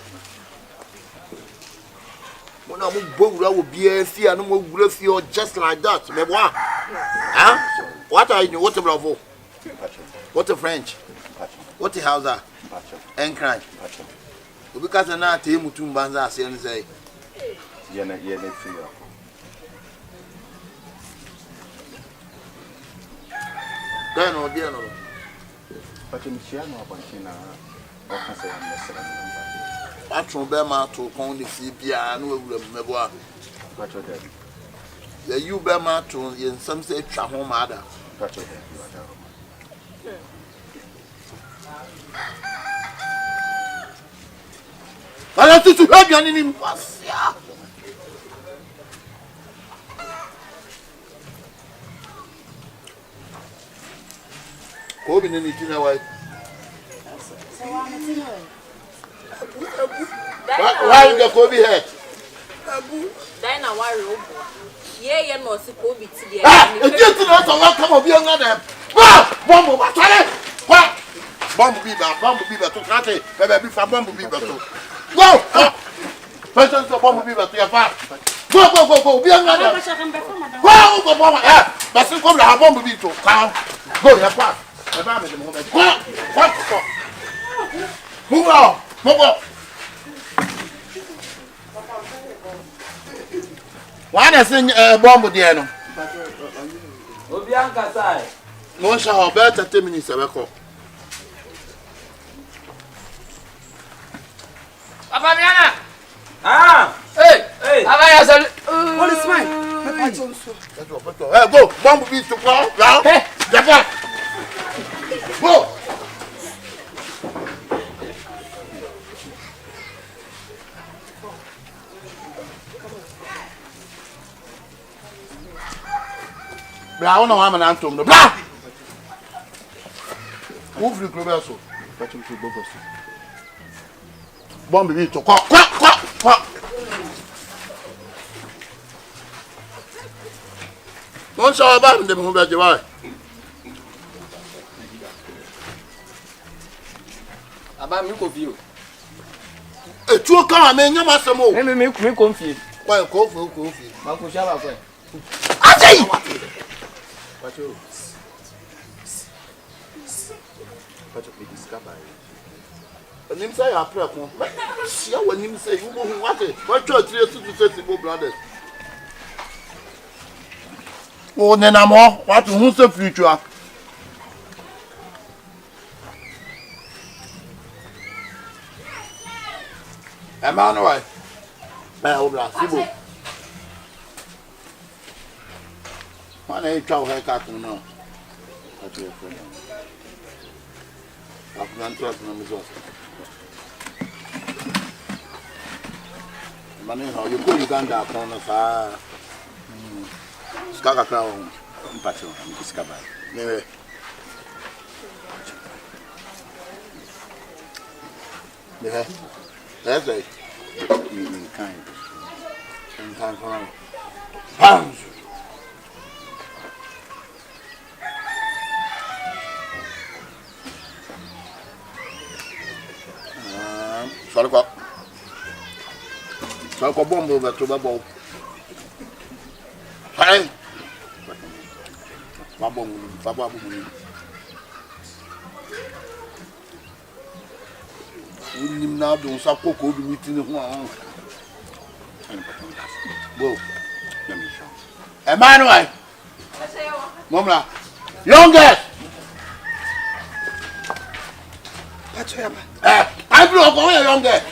Speaker 4: Mona mo gbowura wo bia fi anu mo gbura fi o just like that. Me boa. Huh? What are you? What a bravo? What a French? What a Hausa? And crime. Because na te mutum banza ase ne say.
Speaker 5: Ye na fi ya.
Speaker 4: Then no dia no.
Speaker 5: Pacho mi chia no abanchi na o kan say am lesera no.
Speaker 4: Patron be ma to kon ne fi bia na wura mebo.
Speaker 5: Pacho dey.
Speaker 4: Ya you be ma to ye nsam say twa ho ma ada.
Speaker 5: Pacho dey.
Speaker 4: Ala tutu aduane ni mpasia. Ko bi ni tina wai. Why the ko bi he?
Speaker 3: Dina worry obo. Ye no si ko bi ti dia.
Speaker 4: E ti tu na so wa come obi nga dem. Ba, bombo ba tare. Kwa. Bombo bi ba to kate. Bebe bi fa bombo bi ba to. Go! Person to bomb be to your far. Go. Be another. Go, bomb. But some come la bomb be to come. Go, your far. The bomb is the moment. Go. What? Move out. Why does bomb there no?
Speaker 7: Obianka sai
Speaker 4: No shall be 30 minutes away.
Speaker 7: Papa Miana. Hey.
Speaker 1: Aba ya sal.
Speaker 6: Policeman.
Speaker 4: Hey, go. Bomb be to go. Now. Hey. Japa. Go. Bra, one of them and Antom. Bra! Who free Cloverso? Bomb be to quack. One saw about them who got you.
Speaker 8: About me confused.
Speaker 4: A true car, man, you must have more.
Speaker 8: Me confused.
Speaker 4: Well, coffee.
Speaker 8: Marco Shaba.
Speaker 4: I say,
Speaker 5: What you discover?
Speaker 4: and him say, I pray. See when him say, you what it? What your 3 to 6 brothers? Oh, then I'm all. What who's the future? Emmanuel. Obla, Sibo. One a cow haircut no. That's your friend. I've not trust no result. Money how you go Uganda upon us. Skaka crown.
Speaker 5: Mpacho, discover.
Speaker 4: Anyway. Yeah. That's it.
Speaker 5: Me kind.
Speaker 4: In time for now. Pounds. Sorry, go bomb over to the ball. Hey. Baba. We now don't support cold meeting. Go. Emmanuel. Mama. Youngest. I blow go youngest.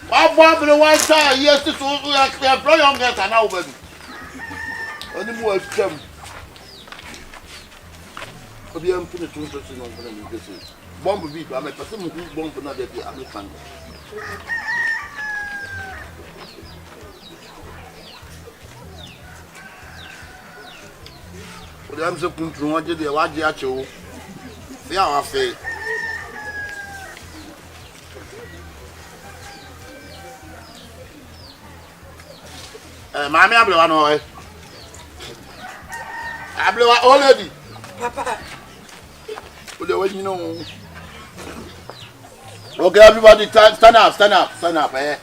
Speaker 4: What Barbara one time yes to employ youngest and now baby. Only more them. Obi am put to no for them this. Bomb be I person who bomb for not there be American. I'm so control what they watch the actual. See how I feel. Mammy, I blew one away. I blew already. Papa. Well, you know. Okay, everybody, stand up. Eh?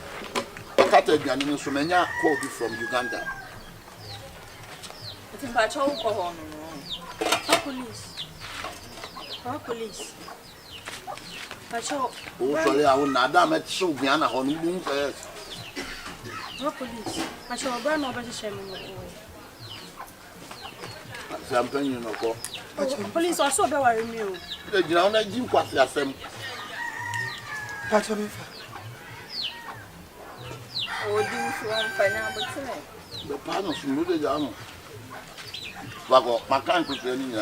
Speaker 4: Started an instrument called you from Uganda.
Speaker 3: It's in Pacho. Police. Pacho.
Speaker 4: Oh, sorry, I will not damn it. So, Viana, honeymoon first.
Speaker 2: Police. Pacho, burn over the shame.
Speaker 4: Something you know.
Speaker 2: Police are so very new.
Speaker 4: The ground I give what you are saying.
Speaker 1: Pacho,
Speaker 3: Oh, do you want financial?
Speaker 4: The panels from the Jano. Bago, my country training.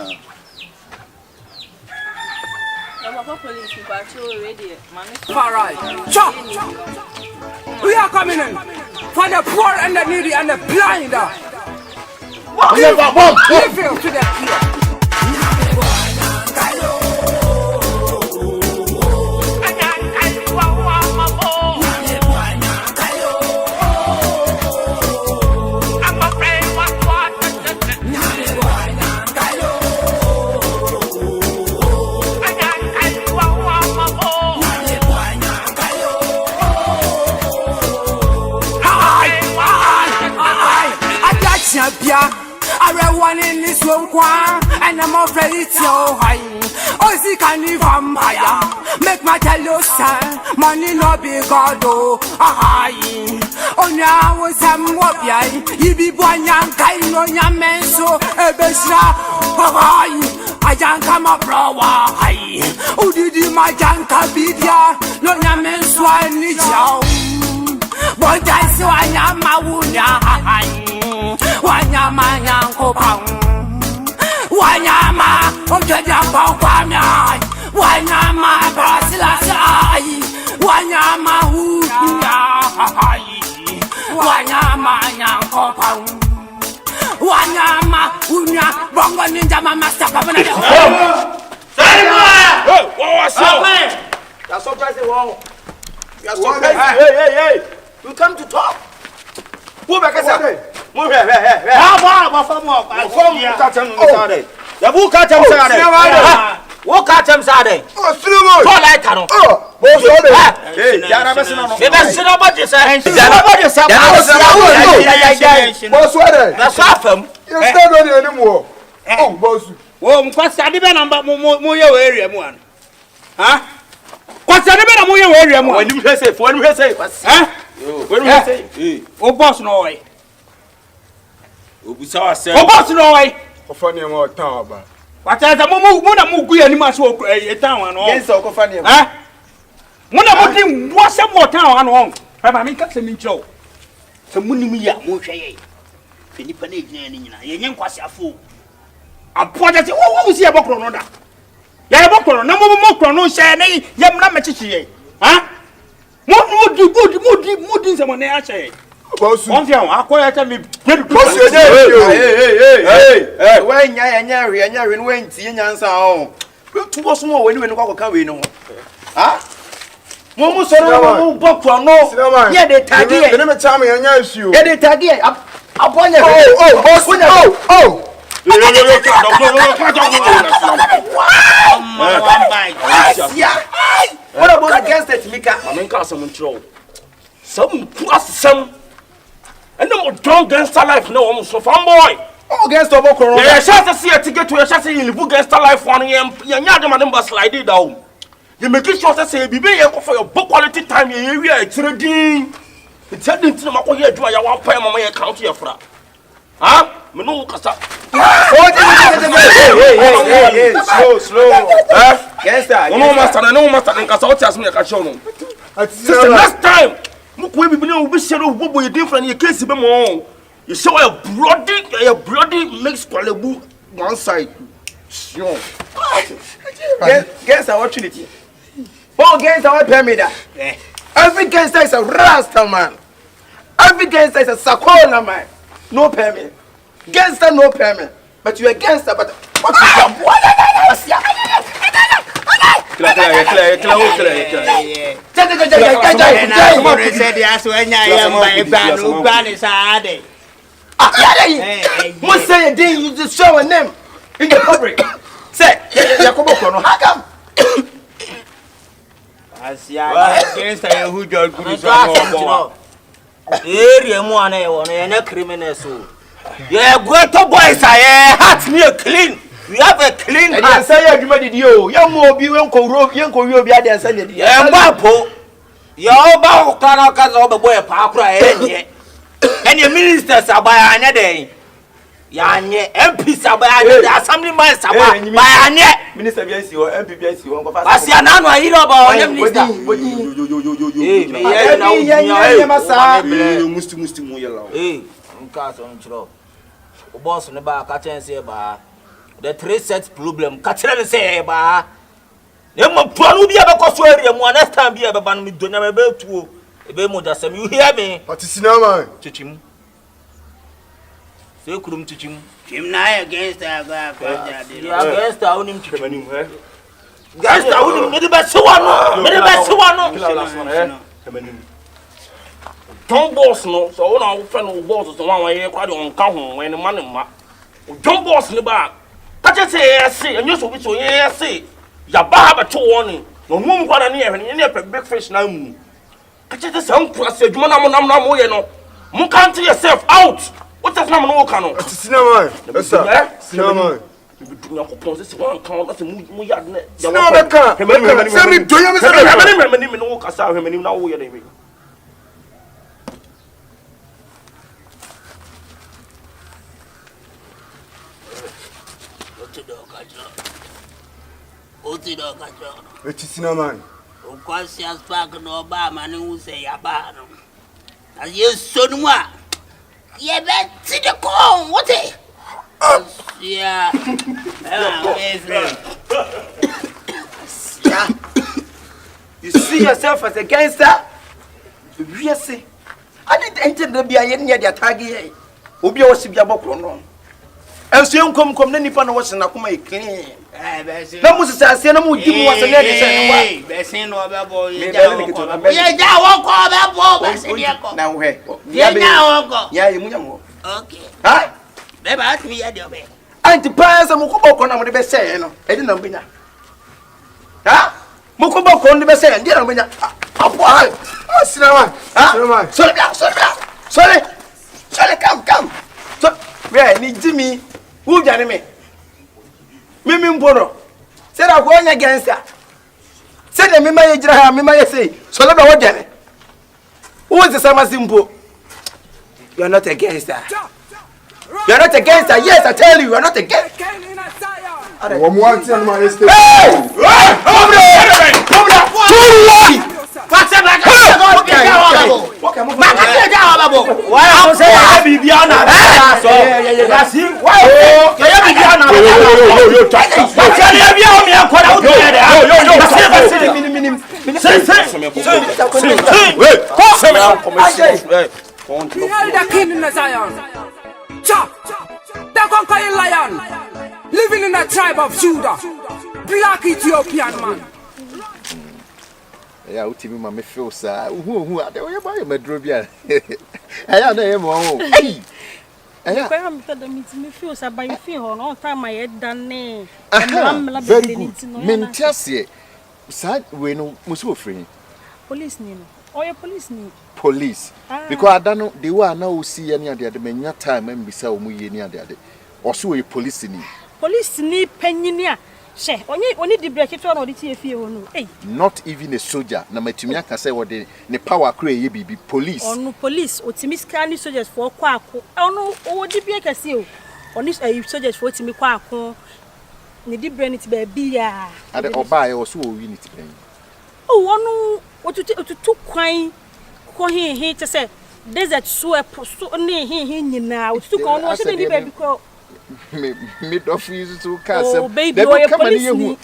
Speaker 3: Police, Pacho already.
Speaker 1: all right. Chop. We are coming in for the poor and the needy and the blind. Give him to the poor. Everyone in this room, and I'm afraid it's your high. Oh, see, can you vampire? Make my tell you, son, money no big God, oh, high. Oh, now was some wobby. You be born young, kind of young men, so a besra, high. I can't come up, bro, high. Oh, did you my janka be there? No, young men, swine, but I saw I am my wound, high. Wanyama nyanko pang Wanyama ojaja pang Wanyama brasila sai Wanyama hunya Wanyama nyanko pang Wanyama hunya Onya, Bongo Ninja Mama step up in the
Speaker 5: You're surprising, wow. You're surprising. Hey. You come to talk. Move back, sir. Move here. Walk out him, Saturday. Oh, Slow. Like Cano. Oh, that's awesome. You're not ready anymore. Oh, boss.
Speaker 8: Well, what's the number more area one? Huh? What's the number more area one? When you say, huh? When you say, oh, boss, no way. We saw ourselves. Oh, boss, no way.
Speaker 5: Funny more town, but.
Speaker 8: What is the moment we any much work a town?
Speaker 5: Yes, so funny.
Speaker 8: Huh? When I want him, what's some more town on? I mean, cut some in show. Some money me up, Moshe. Philippa, you was a fool. I pointed, what was your book on that? Yaboko, no more chrono, Shanny, Yam Namachi. Huh? What would you do? Someone else say? One young, I quite tell me. Hey, when you're when seeing answer home. Two was more when you walk away. No, ah, Momo, so book or no, yeah, they tag it. Never tell me, I know you. Yeah, they tag it up upon your what about against it, Mika? I'm in castle control. Some plus some. And no drunk gangster life, no almost so fun boy. Oh, gangster book. Yeah, shall see a ticket to a chassis in the book gangster life 1 a.m. Young bus slide it down. You make it sure to say, be for your book quality time in area. It's ready. It's heading to the Macoya Dry. I want to pay my account here for that. Huh? No, Cassa. Slow. Gangster, no master, and Cassa tells me a cachon. Last time. We be shadow bobo you different your case be more. You show a bloody makes quality one side. Sure. Guess our opportunity. All against our pyramid. Every gangster is a rasta man. Every gangster is a sakona man. No permit. Gangster no permit. But you a gangster but what is your Must say a day you just show a name in the public. Say, how come? I see against who just area one and a criminal soul. Yeah, go to boys. I hat me a clean. We have a clean heart. I say everybody you. Young more be uncle young be and send it. Yeah, Bapo. Your bow cannot over boy Papa and your ministers are by another day. Yanye MPs are by another assembly man by Anye. Minister BSC or MP BSC. I see an annual hero about him. Boss on the back, I can say, the 3 sets problem. Catherine say, ba. Never probably be able to swear him one time be able to do never to obey more than some. You hear me?
Speaker 5: What is no man?
Speaker 8: Teach him. Say, couldn't teach him. Him now against the guy. Against the own him to him. Against the own him, the best one. Don't boss no, so all our friend boss the one way quite on count when the money ma. Don't boss the back. Catch say see, and you so which way see. Ya ba ba to warning. No mum kwa near and near big fish now. Catch the sound plus you man mo ye no. Mu count yourself out. What does no cano?
Speaker 5: Cinema. Yes sir. Cinema.
Speaker 8: You do not propose this one count that's a mu yard net.
Speaker 5: You know the car. Say me do you
Speaker 8: me no cassa him now we are.
Speaker 5: It is no man.
Speaker 9: Of course, he has back no Obama and who say Abano. As you son, what? Yeah, bet to the cone, what it? Yeah,
Speaker 5: you see yourself as a gangster? You see, I didn't enter the BIN near the target. Ubi was to be a book on. And so young come the Nippon was in a coma clean. No, Mrs. Asiana would give me was a lady.
Speaker 9: Bessin or the boy. Yeah, walk all that boy.
Speaker 5: Now, hey,
Speaker 9: yeah,
Speaker 5: you
Speaker 9: okay.
Speaker 5: Hi,
Speaker 9: Never ask me at your bed.
Speaker 5: Auntie Pies and Mukobok on the best say, I didn't know. Ha? Mukobok on the best say, and dear Mina. Why? Sorry, come. So, where need Jimmy? Who got me? Mimi Mboro. Said I'm going against her. Said the Mima say, so let me what Jenny. Who is the summer simple? You're not against her. You're not against her. Yes, I tell you, you're not against her.
Speaker 6: One more time, my estate.
Speaker 5: Hey! Come there!
Speaker 9: What's up? Why am I saying Bibiana? That's him. Why?
Speaker 1: The king in the Zion. Chop! The conquering lion. Living in the tribe of Judah. Black Ethiopian man.
Speaker 4: Yeah, ultimi ma me feel sa. Who are they? We buy me drobia. Aya na e mo. Hey. Aya.
Speaker 2: Kwa am tada me feel sa by feel on all time my head done.
Speaker 4: Very good. Mentiase. Sa we no musu ofri.
Speaker 2: Police ni no. Oya police ni.
Speaker 4: Police. Because I don't know the one now see any ade ade menya time am bisa o mu ye ni ade ade. Oso we police ni.
Speaker 2: Police ni panyini a. She, only the break it on or the TFA. Hey,
Speaker 4: not even a soldier. Na matumi aka say what the power create ye be police.
Speaker 2: On police, or Timis canny soldiers for quaco. Oh no, or the break a seal. On this soldiers for Timmy quaco. Ni di brain it be ya.
Speaker 4: Ade oba e so unity brain.
Speaker 2: Oh, what to quine. Ko he to say desert so he now. To go on was any baby call.
Speaker 4: Me office to cast.
Speaker 2: Oh, baby, or police.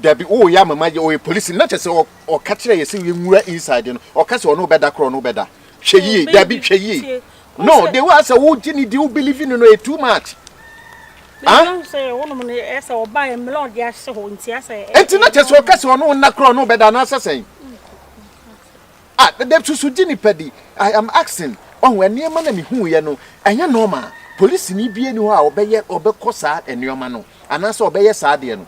Speaker 4: There be oh, yeah, mamma, or police, not just or catch a see you inside or cast or no better, no better. She, there be she. No, there was a wood Jenny do believe in it too much.
Speaker 2: I say, woman, as or buy a melody, yes, so in Tiasa.
Speaker 4: It's not just or cast or no, no better than us saying. Ah, the depth to Jenny Peddy. I am asking, oh, when near man who you know, and you know, ma. Police ni bi enu a obekọ saa enema no anase obeye saa de no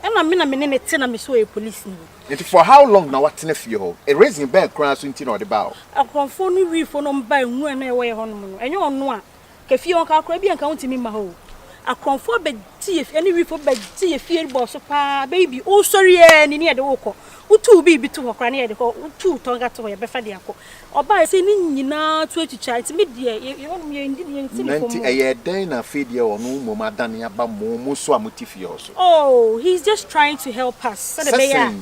Speaker 2: ena me na me ne te na me so e police ni
Speaker 4: it for how long na watene fie ho a raising bell kran so nti na ode ba o
Speaker 2: akonfo no wi fo no mba enu na e we ho no no enye ono a ka fie on ka akra bi anka untimi ma ho akonfo be tie eni wi fo be tie fie bo so pa baby o sorry e ni e de wo ko utu bi to ho kra na e de ko utu to ga to ye be fa de akọ oba se ni nyina to achicha it me de ye won me ndi de nti ni
Speaker 4: ko e den na fe de onu mo ma dan ya ba mo so amotifie oso
Speaker 2: oh he's just trying to help us so the bear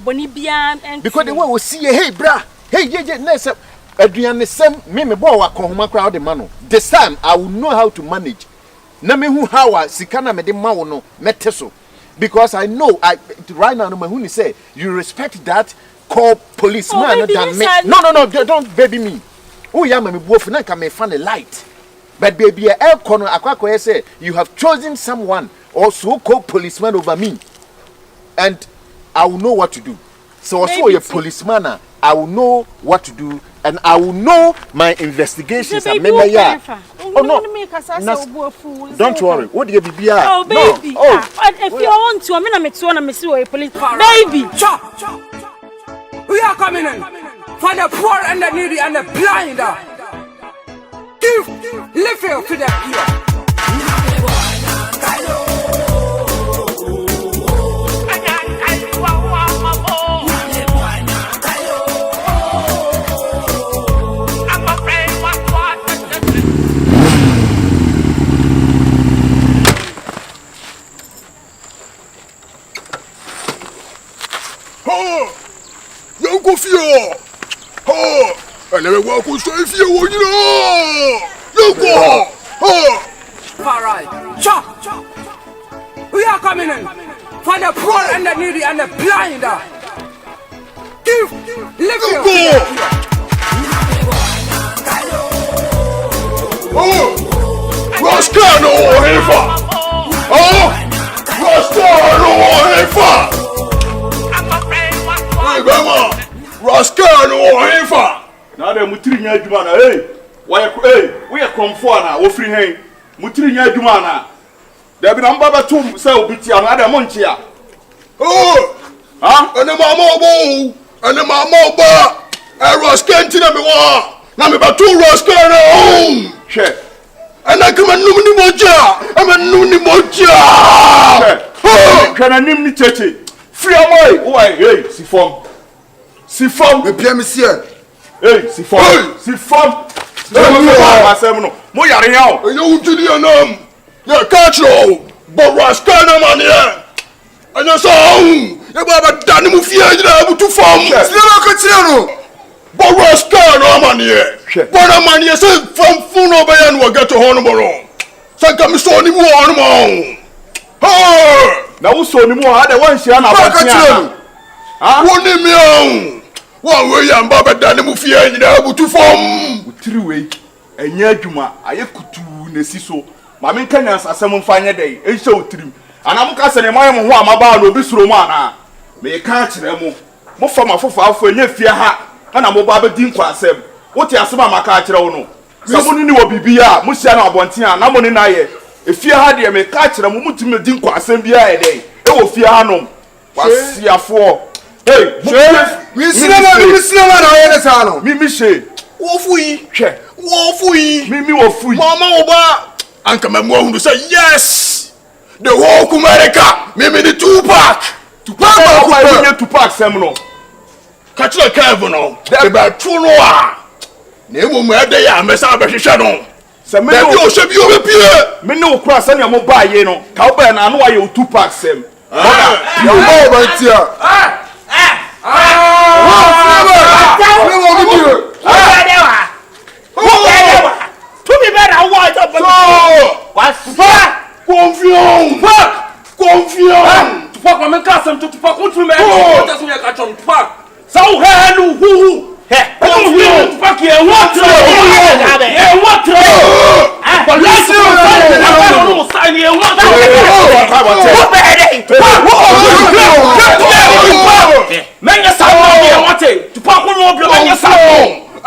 Speaker 2: bonibia and
Speaker 4: because the way we see hey bra hey ye na se aduane sem me bo wa kohoma kra de ma no this time I will know how to manage na me hu how sika na me de ma wo no mete so because I know right now no me hu ni say you respect that call policeman than me. No, don't baby me. Oh yeah, me both na can me find a light. But baby, air corner akwa say you have chosen someone or so called policeman over me, and I will know what to do. So also a policeman, I will know what to do, and I will know my investigations. And me yeah. Oh no, don't worry. What do you be?
Speaker 2: Oh baby, no. If you want to, I'm me to me see a police. Baby,
Speaker 1: chop. We are coming in for the poor and the needy and the blind. Give living to the poor.
Speaker 10: Go feel. Oh, I never walk with so if you want you go. Oh,
Speaker 1: all right. Chop. We are coming in for the poor and the needy and the blind. Give living.
Speaker 10: Oh, Roscano. Rascal no Hifa.
Speaker 5: Now the Mutrinya Jumana, why, we are comfort, or free hay. Mutrinya Jumana. There be number 2 so bitty another Monchia.
Speaker 10: Oh, and the Mamma and the Mamma I Rascal to number 1. Number 2 Rascal home.
Speaker 5: Check.
Speaker 10: And I come a Nuni Moja. I'm a Nuni Moja.
Speaker 5: Can I name the church? Free away. Why, hey, Sifom. Sifom.
Speaker 10: The PMC.
Speaker 5: Hey, Sifom. Sifom. Moya Riao.
Speaker 10: You to the name. Yeah, catch you. But Rascal man here. And I saw you have a Danimu Fiat to form. Never consider. But Rascal man here. But a man here said from Funo Bayan will get to Honorable. So come so any more on.
Speaker 5: Now, so any more other one, she and
Speaker 10: One name, one way and Baba Danimu Fiat to form.
Speaker 5: 3 weeks, and Yajuma, I could to Nesiso. Mammy Kenyans are some fine day, a show trim. And I'm casting a man who am about to this Romana. May catch them more from a for a fear hat, and I'm about to for them. What you are some Macatro? Someone knew a Bibia, Musiana Bontia, Namon and I. If you had you may catch them, Mutima Dinko assembly a day. It will fear Hanum. What's your for? Hey, we see no Mimi say, Wolfui, Wolfui, Mimi Wolfui, Mama Oba, and come and to say yes. The whole America, Mimi the 2-pack. To pack Seminole. Catch the Kevin, there be 2 noir. Nemo Mede, Messa Shadow. Some men will shape you up here. Men no cross any more buy, you know. Cowbell and I know you 2-pack Sam. You know, right here.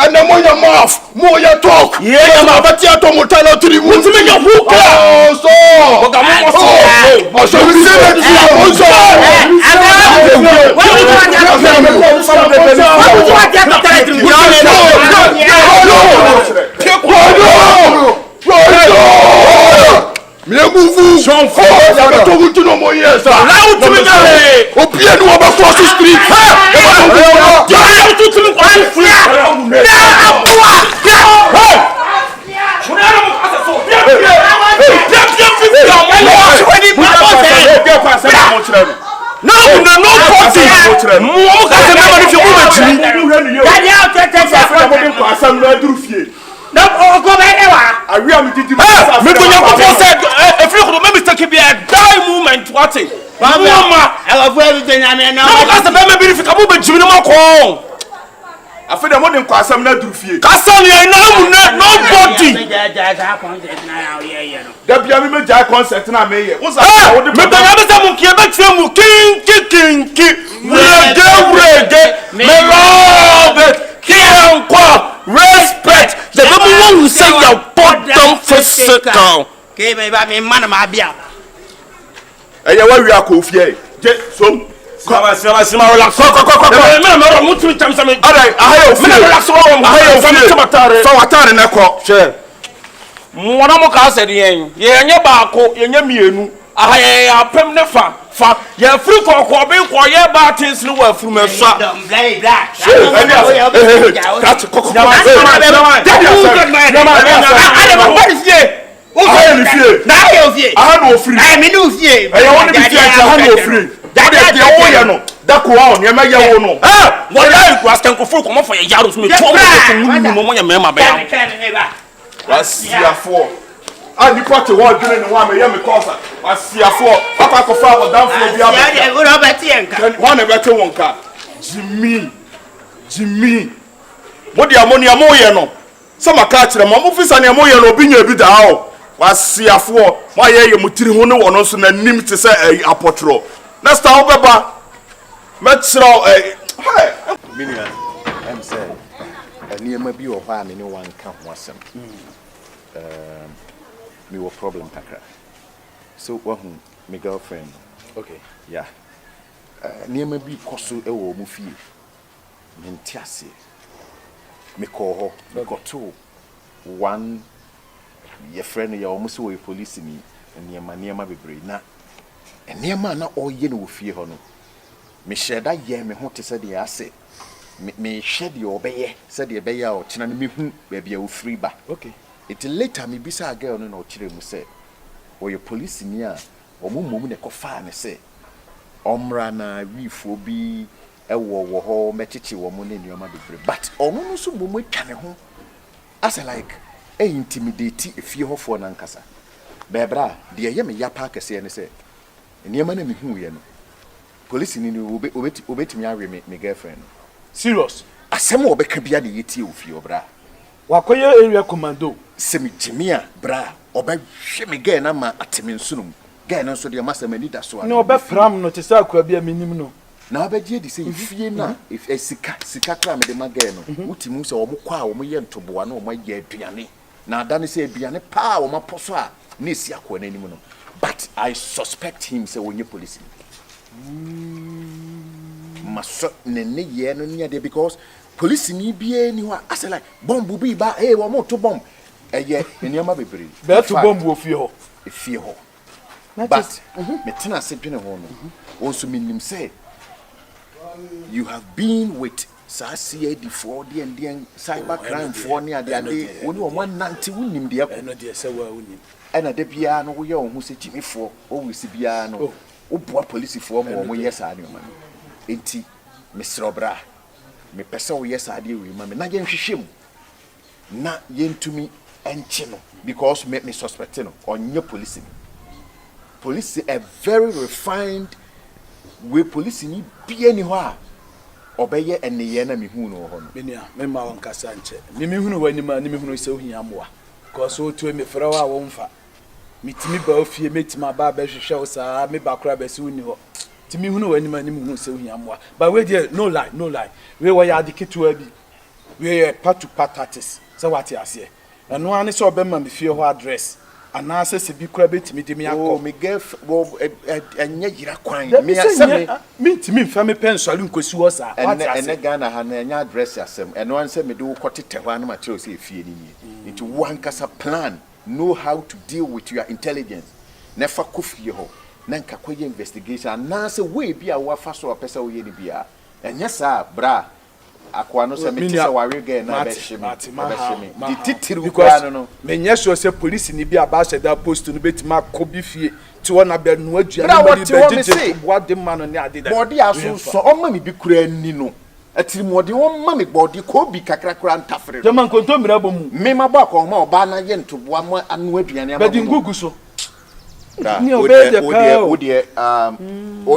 Speaker 5: And the more your mouth, more your talk. Yeah, I'm about to tell you to the wood to make your hook. Oh, so. Oh, so we say that I feel the morning class. I'm not through. Cassan, nobody. The Biami Jack concert and I may. What's that? Respect. The woman who say your bottom physical.
Speaker 9: Okay, maybe man, my beer.
Speaker 5: And you are coffee. So. Come relax. That one, you may know. What I was can for your yaros me. What's here for? I depart to one during the one, because I see a 4. Papa could follow down from the one a better one car. Jimmy. What the ammonia moyano? Some are catching them. Office and Yamoyano being a bit out. What's here for? Why are you Mutino or also a name to say a potro? Next time, Baba. Let's throw a.
Speaker 4: Minia, I'm saying, near maybe or why me no one can was me were problem kakra. So one my girlfriend.
Speaker 6: Okay.
Speaker 4: Yeah. Near maybe kosu ewo mufi. Mentiasi. Me call her. Me got two. One. Your friend, you almost a police me, and near my be na. And near man, not all yen will fear her. Me share that year, me want to say the assay. Me shed your obey, said the obey out, and me baby, you free back.
Speaker 6: Okay.
Speaker 4: It later me be a girl no children say, or your police in ya, or moon a coffin and say, Omrana, we for be a war home, mechichi woman in your mother. But almost so woman can home. As I like. Intimidate if you have for an ankasa. Bebra, dear Yami Yapaka say and say, and your man and who you know. Police in you obey me, my girlfriend.
Speaker 6: Serious.
Speaker 4: A some more becabia the yeti of your bra.
Speaker 6: Wakoya area commando.
Speaker 4: Semi Jimia, bra, or by shimmy gain a man at Timin Sunum. Gain also the master Menida so.
Speaker 6: No, but from not a could be a minimum.
Speaker 4: Now, I bet you say, if you know, if a Sikaka made a magano, Utimus or Mukwa or Mayan to Buano, my dear Piani. Now, Danny said, "Be an power, my poswa, Nisiako and anyone." But I suspect him, say, when you police must ne year no near there because police need be anywhere. I say, like, bomb will be by a one more to bomb. A year in your mother,
Speaker 6: better to bomb will fear.
Speaker 4: If fear her. But, Metina said, also mean him say, you have been with. Sasia before the Indian cybercrime for near the day, only 190 winning the upper. No, dear, so and at the piano, we all who say Jimmy for always piano. Oh, poor police for more, yes, I know, man. Ain't Miss Robra? Me person, yes, I do remember. Not yen shim. Not yen to me and chino because make me suspecting on your police. Police a very refined way police need be anywhere. Obeye and the enemy who know hon. Minia, Memma on Cassanche. Mimi who know any man, who is so hiamwa. Cause so to me for our own fa. Meet me both here, meet my barber shows, me back crab as soon you. To me who know any man who is so hiamwa. But wait, dear, no lie, no lie. We were the kid to a we are part to part artists. So what you say? And no one saw Bemman before her address. And now says a big rabbit, me, oh, me gave and yet you're crying. Me to me, family pen saloon, because you was a Ghana had a dress as them, and one said me do what it one materials if you into one casa plan, know how to deal with your intelligence. Never coffee your Nanka investigation, and now say, way be a waffle or pesa or any beer. And yes, sir, bra. Aquano Samina warrior again, the title because men yes was a police in the ambassador post to the bit mark Kobe fee to one of the what the man on the body are so many be crying Nino. A Timothy one mammy body could be Kakrakran Taffer. The man contomirable Mema Bak or more Bana yen to one more unwed and but in Guguso. Oh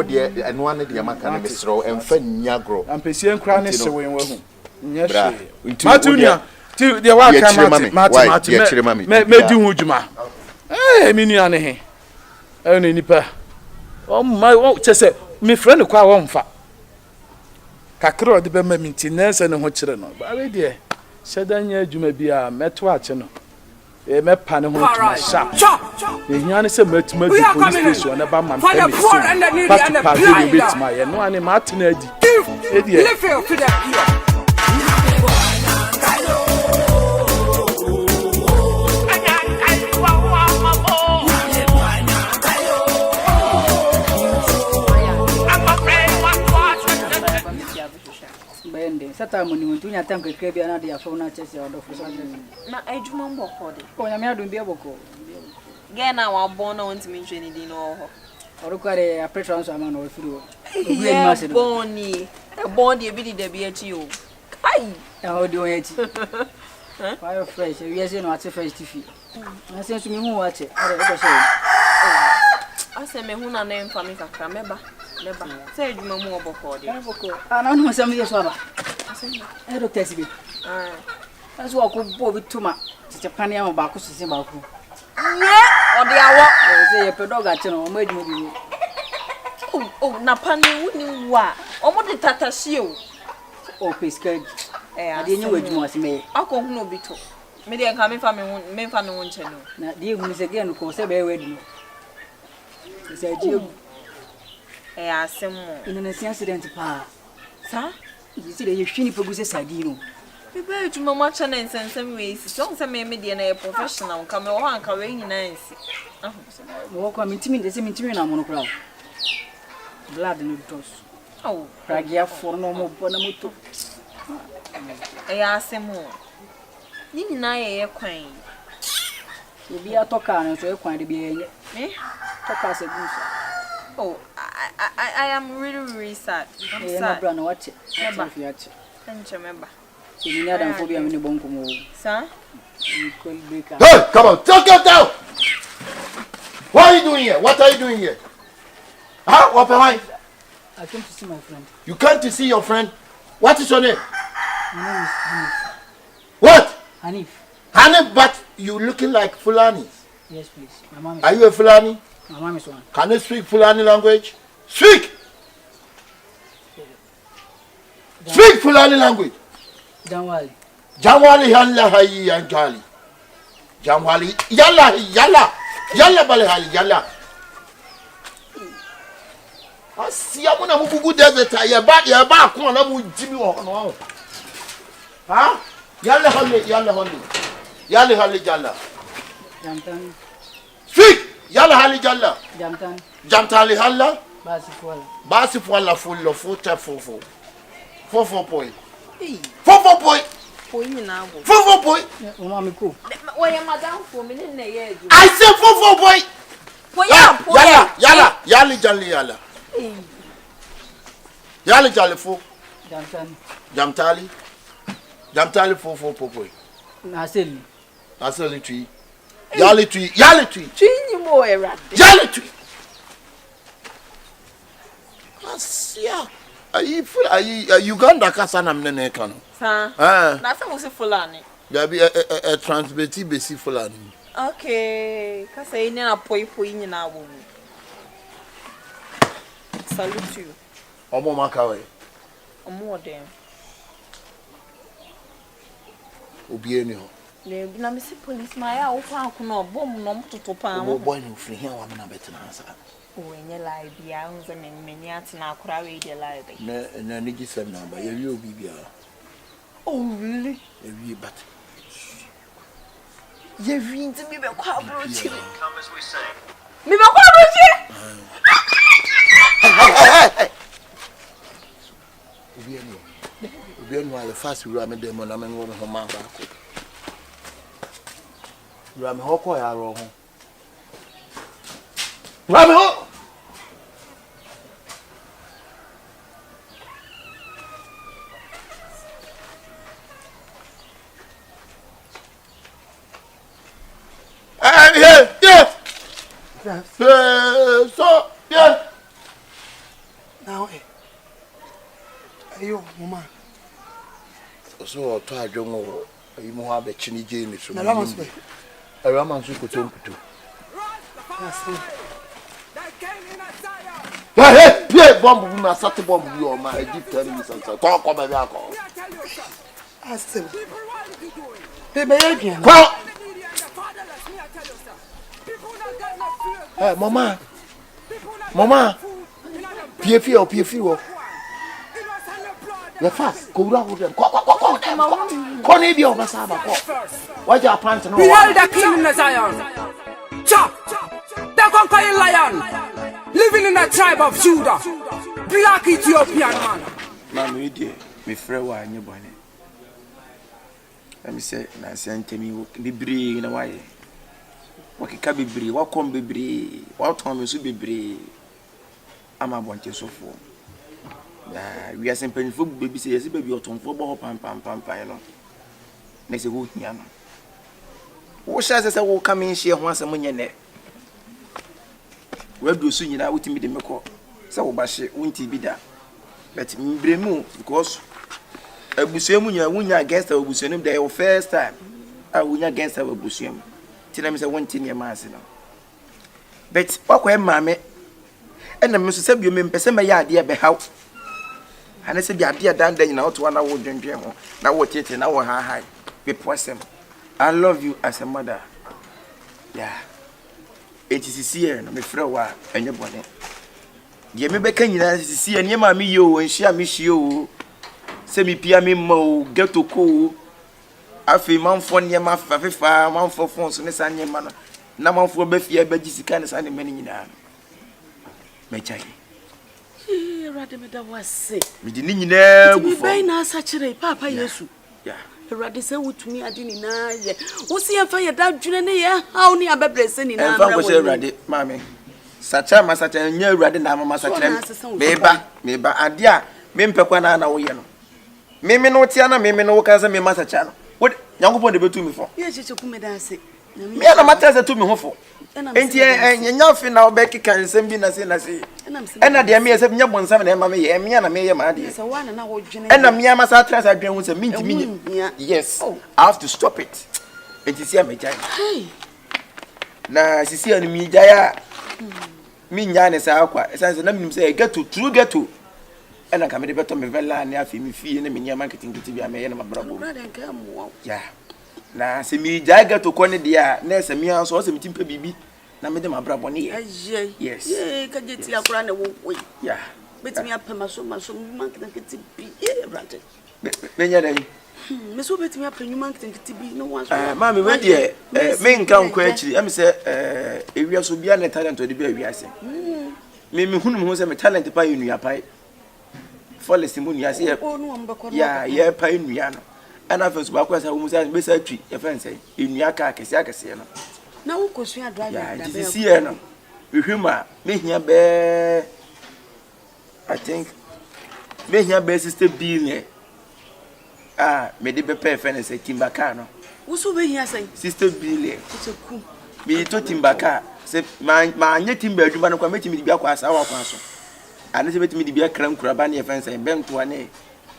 Speaker 4: dear, and one of the American Mistro and Fenagro and Pessian Cranis away. Yes, Matunia, to the Martin, may do Ujuma. Eh, Miniane, only nipper. Oh, my won't just say, me friend of Qua won't fat. Kakro the Bemintiness and what children. But, dear, said then you may be a metwatch. A map panel sharp. The Yanis met police station about my family. But my and one Martin Eddie.
Speaker 11: Sata muni muntu nya tanke kebia na dia fona chese odo fo na ejuma mboko de ko nya me adun bia boko ge na wa bon na wonti mi hwe ni din no ho orukare a petrol so ama no ofiri o obi ni ma se do boni e bon de bi di da bi achi o ai e ho de o achi fire fresh we say no ati fresh tifi na se so mi hu wa che are e ko se ase me hu na na mfa mi kakra meba say ejuma mu oboko de oboko ana no se mi yeso aba I don't test me. That's what could bow with tuma. It's a panny of Baku Simaku. Yeah, or the hour. Say a pedog at you, made you. Oh, Napani wouldn't what? Or what the Tata shoe? o pesca ade nyi wadwuma ase me
Speaker 3: akọ hu no bi to me de nka me fa me ho nche no
Speaker 11: na de hu se ge no ko se be wadu se die
Speaker 3: asem
Speaker 11: ina na si accident pa
Speaker 3: sa
Speaker 11: yisi de ye hwini pagu se sadi no
Speaker 3: me ba adwuma ma cha na nsensem we si so nse me de na professional nka me ho anka we nyina nsi
Speaker 11: wo kwa mintimi de se mintimi na mo no kra blood no dos
Speaker 3: oh
Speaker 11: pragia for no mo bona moto
Speaker 3: asem ni nyina ye kwan
Speaker 11: obi atoka no so ye kwan de bi enye toka se gusa
Speaker 3: oh I am really sad. I'm sad.
Speaker 11: Brother, watch it.
Speaker 3: Remember.
Speaker 11: You need to phobia me bonko mo.
Speaker 3: Sir?
Speaker 4: Hey, come on, take it down. What are you doing here? What are you doing here? Huh? What behind?
Speaker 11: I came to see my friend.
Speaker 4: You came to see your friend? What is your name?
Speaker 11: My name is Hanif.
Speaker 4: What?
Speaker 11: Hanif.
Speaker 4: Hanif, but you looking like Fulani.
Speaker 11: Yes, please. My mom is.
Speaker 4: Are you a Fulani?
Speaker 11: My mom is one.
Speaker 4: Can you speak Fulani language? Speak! Speak Fulani language.
Speaker 11: Jamwali.
Speaker 4: Jamwali yalla hayi yanjali. Jamwali yalla bale hali yalla. Asia muna mubugu desert ya ba ko na mu jimi wo no. Ha? Yalla hali jalla.
Speaker 11: Jamtan.
Speaker 4: Speak! Yalla hali jalla.
Speaker 11: Jamtan.
Speaker 4: Jamtali halla.
Speaker 11: Basi
Speaker 4: fuala fullo futa fofo. Fofo boy. Fofo boy.
Speaker 3: Boy ni na bo.
Speaker 4: Fofo boy.
Speaker 11: O ma me ko.
Speaker 3: Wo ye madam fo me ne na ye aju.
Speaker 4: I say fofo boy. Yalla. Yalla jali fo. Jamtali fofo boy.
Speaker 11: Na seli
Speaker 4: tui. Yali tui.
Speaker 3: Tui ni mo era.
Speaker 4: Yali tui. Asia. Ayi Uganda kasa na mnene kanu.
Speaker 3: Sa. Na se mo se Fulani.
Speaker 4: Ya bi a transbeti besi Fulani.
Speaker 3: Okay. Kasa ine na poi nyina wo. Salute you.
Speaker 4: Omo makawe.
Speaker 3: Omo dem.
Speaker 4: Obi eni ho.
Speaker 3: Le na me se policeman ya wo fa ko na bom no mtoto pa.
Speaker 4: Omo boy no free here wa me na betina ansa.
Speaker 3: Wenye live ya unze menmeni atina akura we de live.
Speaker 4: Na nigi sem na ba ye obi bia.
Speaker 3: Oh really?
Speaker 4: Ye but.
Speaker 3: Ye vinti mi be kwa abrochi. Mi be kwa abrochi?
Speaker 4: Obi enu ale fast we am dem na me ngo ho ma ba ko. Ram ho ko ya ro ho. Ram ho. Yeah. So, yeah.
Speaker 6: Now, ayo, mama.
Speaker 4: So, to ajongo, you have a chini jini so.
Speaker 6: Na ramas be.
Speaker 4: A ramas ko tonkuto. Hey, bomb na sat bomb you ma give 10 minutes and so. Come baby alcohol.
Speaker 6: Asem. Bebe yedwan.
Speaker 4: Come. Hey, mama. PFI or PFI. The fast. Go down with them. Come in your basaba. What you plant no?
Speaker 1: We held the king in the Zion. Chop. The conquering lion. Living in the tribe of Judah. Black Ethiopian man.
Speaker 5: Mama, me friend wa anybody. Let me say, na sente mi bibiri na waye. Wakika bibiri, wakom bibiri, waton me so bibiri. Ama bonte sofo. We are simply for baby say yes baby oton for bo pam you know. Next go hia no. Wo sha say wo come in share ho asem nye ne. We do so nyina wutimi de meko. Say wo ba hye wonti bi da. But mbremu because abusuamu nya wunya against abusuamu the your first time. Wunya against abusuamu. Tina me say wonti ne ma ase no. But wakwa mama. And I'm so say you me pese me ya de be haw. And I said, "Be a dear dan then out one hour dream ho. Now what it now high. Be possum. I love you as a mother. Yeah. It is here no me frɛ and your bonnet. Ye me beka nyina see and ye ma me yo and share me yo. Say me pia me mo get to ko. Afi man fon ye ma fa man for phone so ne san ye ma no. Na man for be fie be gisika ne san me nyina. Me chai.
Speaker 2: Rade me da wase.
Speaker 5: Me di nyina
Speaker 2: gu fo. Me na sa kire papa Yesu.
Speaker 5: Yeah.
Speaker 2: Rade se wutumi ade ni na ye. Wo se ye fa ye da dwene ne ye haw ne abebrese ni na.
Speaker 5: Fa ko se Rade mama. Sacha masata nya Rade na mama sacha. Meba ade a me mpekwa na wo ye no. Me no tia na me no ka se me masacha no. Wo Nyankopon de betu mi fo.
Speaker 2: Ye cheche ku me da se.
Speaker 5: Me na mata se tu mi ho fo. Enti nya fi na obeki kan nsem bi na se. Ena de me se nya bonsam na ma me ye me na me ye ma de.
Speaker 2: Se wana na wo dwene.
Speaker 5: Ena me ama sa trans adwen hu se minti mi. Yes. I have to stop it. Enti si am jai.
Speaker 2: Hey.
Speaker 5: Na sisi ani mi jai a. Mi nya ne sa akwa. Esan se na minim se get to true get to. Ena ka me de beto me vela ne afi mi fie ne me nya marketing kiti bi am ye na mabrabo. Yeah. Na se mi jaga to kone dia na se mi anso se mi timpe bibi na me de mabrabo ne ye. Yes.
Speaker 2: Ye ka jeti akura na wo wo.
Speaker 5: Yeah.
Speaker 2: Betimi apema so marketing kiti bi ye brate.
Speaker 5: Me nya dai.
Speaker 2: Me so betimi apema marketing kiti bi no wan so.
Speaker 5: Mami we de me nka nko akiri am se ewia so bia na talent odi bi awia se. Me hunu mo se me talent pa yinu ya pai. Policeman mu ni ase ya ye pa nnua no ana fa so ba kwa sa wo musa be sa twi ye fa nsai nnua ka akese no
Speaker 2: na wo kosua drive
Speaker 5: da be si ye no hwehwema me hia be I think me hia be 60 billion me de be pa fa ne se timbaka no
Speaker 2: wo so be hia sai
Speaker 5: 60 billion ku me to timbaka se ma anya timba adwuma no kwa me timi bi akwa asa wa kwa so ane se betimi di bia kran kuraba ne yefan sai bento ane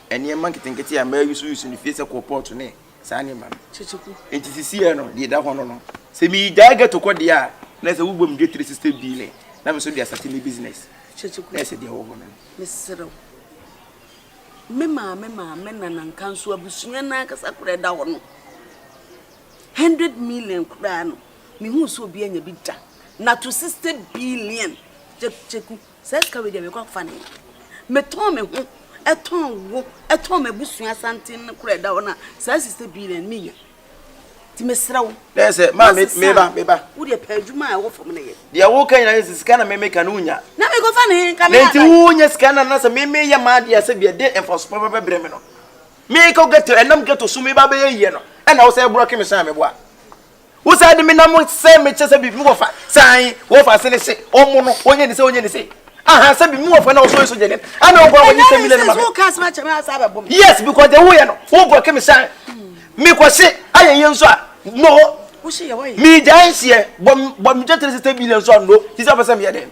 Speaker 5: ene marketing kete ya ma yusu ni face ko port ne sa ne ma
Speaker 2: checheku
Speaker 5: enti sisi e no di da hono no se mi daga to kodi a na se wubom je 360 billion na me so dia start ni business
Speaker 2: checheku
Speaker 5: na se dia wo no
Speaker 2: mesero me na nankanso abusua na kasa kura da hono 100 million kura no me hu so obi anya bi da na to 60 billion checheku says ka we dey make fun me ton me ho eton me busua santin kura da ona says 60 billion me ti me srawo
Speaker 5: say ma me ba
Speaker 2: wo dey pa adwuma a wo fom na ye
Speaker 5: dia wo kan na sika na me make na unya
Speaker 2: na me go fun ka me
Speaker 5: na ti unya sika na say me ye ma dia say be dey enforce papa bre me no me ko get enam get to so me ba be ye no e na wo say bro ke me san me boa wo say de me na mo say me che say bi me go fa san wo fa se ne se omo no onye ni se aha say bi me wo fa na wo so je ne ana wo kwa woni say million ma yes because the way no wo bro ke me san me ko se ayen yenso a no
Speaker 2: wo se ye wa
Speaker 5: me jan se bom je 360 billion so no ti say person me dey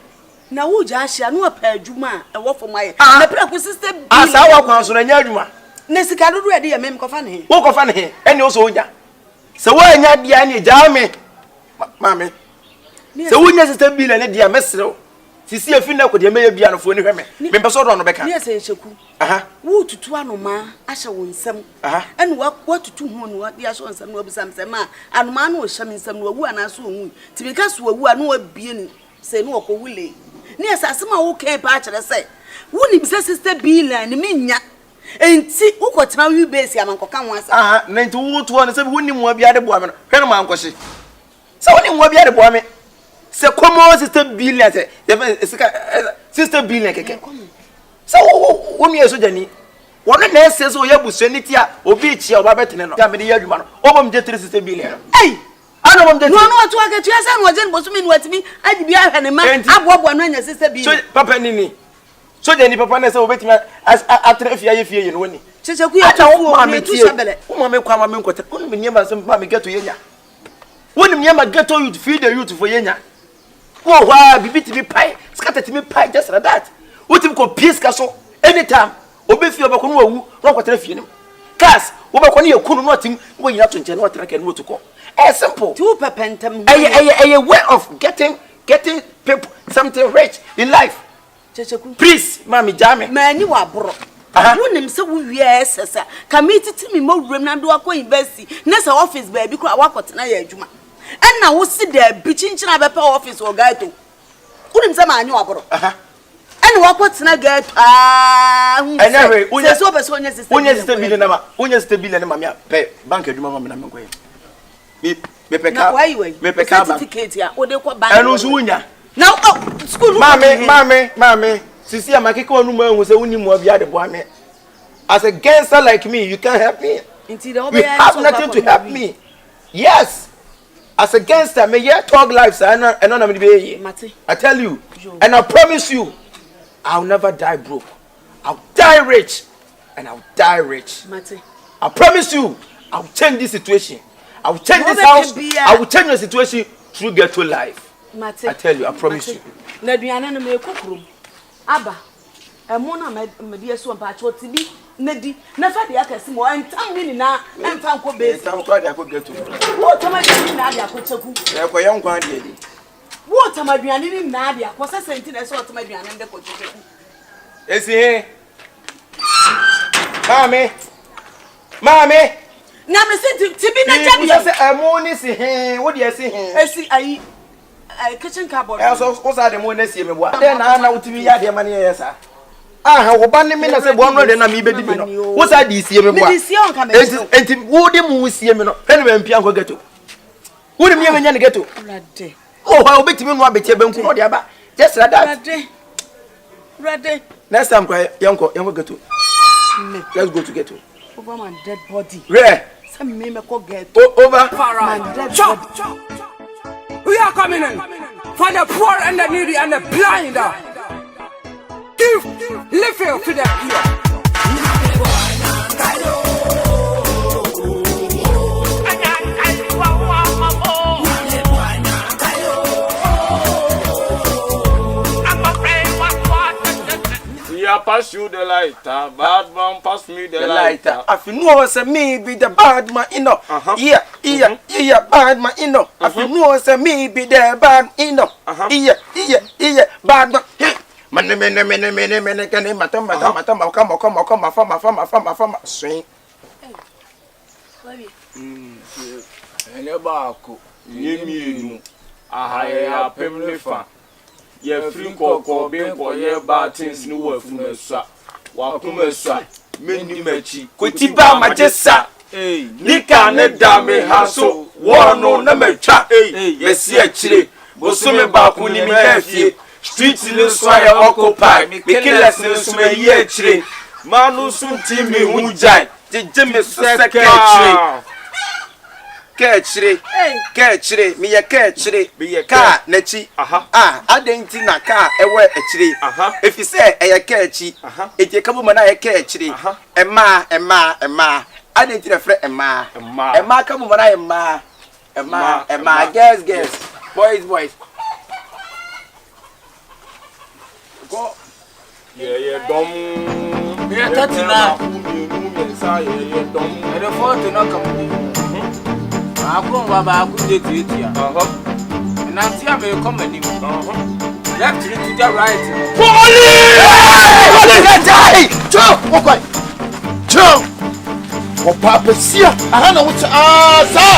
Speaker 2: na wo ja hia no pa adwuma e wo fom aye na pra ko 60 billion
Speaker 5: asa wa kwan so na nya adwuma
Speaker 2: na sika dodo e de ye mem ko fa ne
Speaker 5: wo ko fa ne ene wo so onya se wo anya dia ne ja me mame se wo nya 60 billion ne dia mesrew sisi afi na ko de me bia no fo ni hweme me peso do no beka
Speaker 2: ne se cheku
Speaker 5: aha
Speaker 2: wo tutu anoma ahye wo nsam ene wa tutu hu no de ahye wo nsam no obisam nsam a anoma no hye me nsam no wu anaso hu tibika so wu anu abie ni se no ko wule ne asase ma wo kan pa akere se wo ni bisa 60 billion ni menya enti ukotena wi base ya mankoka ho asa
Speaker 5: na enti wo to no se wo ni mu abia de boa me no hwe no mankohye se wo ni mu abia de boa me se komo 60 billion se 60 billion keke se wo mi eso jani wono na ese so ya busuani ti a obi chia oba betene no ya me de ya adwuma no obom je 360 billion
Speaker 2: ei ana bom je no atu aka tu asa no je bosu mi no atimi adi bia hwe ne ma abobo no anya 60 billion
Speaker 5: so papa nini so jani papa na se obetimi atre fia ye fie ye no woni
Speaker 2: checheku ya tu
Speaker 5: ma me ti o ma me kwa ma me nkota woni me niema se ma me geto yenya woni me niema geto youth feed the youth for yenya wo wa bibiti bi pai scatter me pai just like that wotim ko piece ka so anytime obefi obako no wawu no kwatara fie nim cars obako no yakunu no atim wo nyina to nche no atara ka no to ko simple
Speaker 2: two pepentem
Speaker 5: a way of getting people something rich in life
Speaker 2: checheku
Speaker 5: please mami jame
Speaker 2: mani wa bro
Speaker 12: Wunim se wo wie sesa. Committee me mo wurem na do akọ university. Nessa office baby kura wakọtena ya adwuma. Na wo si da bi chinchina be pa office o gaito. Wunim se ma anyo aboro. And what na get
Speaker 5: anyway,
Speaker 12: so be so
Speaker 5: onye sister billion na ma. Onye sister billion na ma pe bank adwuma ma na menko. Me peka. Me peka
Speaker 12: certificate ya. O de ko bank.
Speaker 5: Enu so wunya.
Speaker 12: Now school.
Speaker 5: Mame. Sisi amakeka onu ma hu se wuni mo bia de boa me. As a gangster like me, you can't help me. You have nothing to help me. Yes. As a gangster, me yeah talk lives and I'm be. I tell you, and I promise you, I'll never die broke. I'll die rich, and I'll die rich. I promise you, I'll change this situation. I'll change this house. I will change the situation through ghetto life. I tell you, I promise you.
Speaker 12: Abba, Mona Media so patch what to be Nedi, never the Akasim, and time na and Fanco base. I'm glad I could get to. What am I doing, Nadia Kochaku? They're young one. What am I doing, Nadia? Was I sent I saw to my Bian and the Kochaku?
Speaker 5: Is he here? Mammy.
Speaker 12: Now, I said to be
Speaker 5: not I'm only see him. What do you see him?
Speaker 12: I see, I kitchen cupboard.
Speaker 5: Also, what's the money? See me what? Then I know to be your money, yes, sir. Ah, how about me? I said 100 and me baby. What's that? This year, me this year coming. And would you move see me? Anyway, Pianco get to. Wouldn't you even get to? Oh, I'll bet you one bit your bank for the other. Just like that.
Speaker 12: Ready.
Speaker 5: Next time, young get to. Let's go to get to.
Speaker 12: Over my dead body.
Speaker 5: Rare.
Speaker 12: Some me get
Speaker 5: over.
Speaker 1: Chop. We are coming in for the poor and the needy and the blind. Give little to the poor.
Speaker 7: Yeah, pass you the lighter, bad man, pass me the lighter.
Speaker 5: If you know say me be the bad man, you know. Yeah, bad man, you know. If you know say me be the bad, you know. Yeah, bad man. Mene, can matama, come, swing.
Speaker 7: And your barco, you, I pemle fan. Ye free cocoa, being for your bad things, no work from a swap. Wakume swap, many mechi, Kutiba Majessa, Nika Nedame Hasso, war no number chat, yes, actually, Bosume Bakuni Mefi, streets in the soil occupy, making lessons to a year train. Manu soon team me who giant, the Jimmy Secretary. Catch me a catch be a car, Nechi. I didn't na car, a way a tree. If you say a catchy, it a couple man I catch it. A ma. I didn't reflect a ma, come when I am ma, guess, boys. Go. Yeah, dumb. Yeah, that's enough. I don't want to knock up. I come Baba, could take it here. And I see I may come and left to the right.
Speaker 4: Police! Joe! Oh, Papa, see, I don't know what to answer.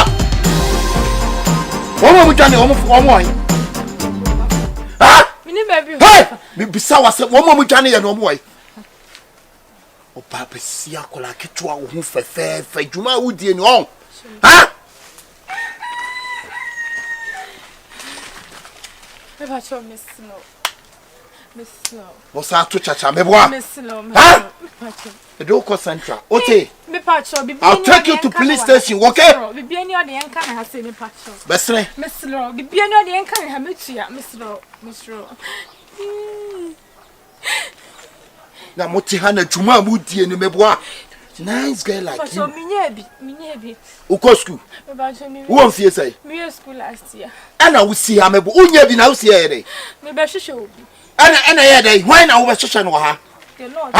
Speaker 4: What are we doing? Ah! Hey! Besides, I said, what are we doing? No more. Oh, Papa, see, I call like it to our home for fair, you might would be on. Ah!
Speaker 13: Miss Snow.
Speaker 4: What's that to Chacha? Miss Snow. The Doko Central. Okay. I'll take you to police station, okay?
Speaker 13: Be any other young kind of me patch.
Speaker 4: Miss
Speaker 13: Law, be any other young kind of Miss Law.
Speaker 4: Now, Motihana Juma Moody and Mebois. Nice girl like you.
Speaker 13: Me
Speaker 4: Ukosku. Who wants to say?
Speaker 13: Me school last year.
Speaker 4: And I will see him. Unya be now see here.
Speaker 13: Maybe show.
Speaker 4: And I had why now was such an waha?
Speaker 13: The Lord.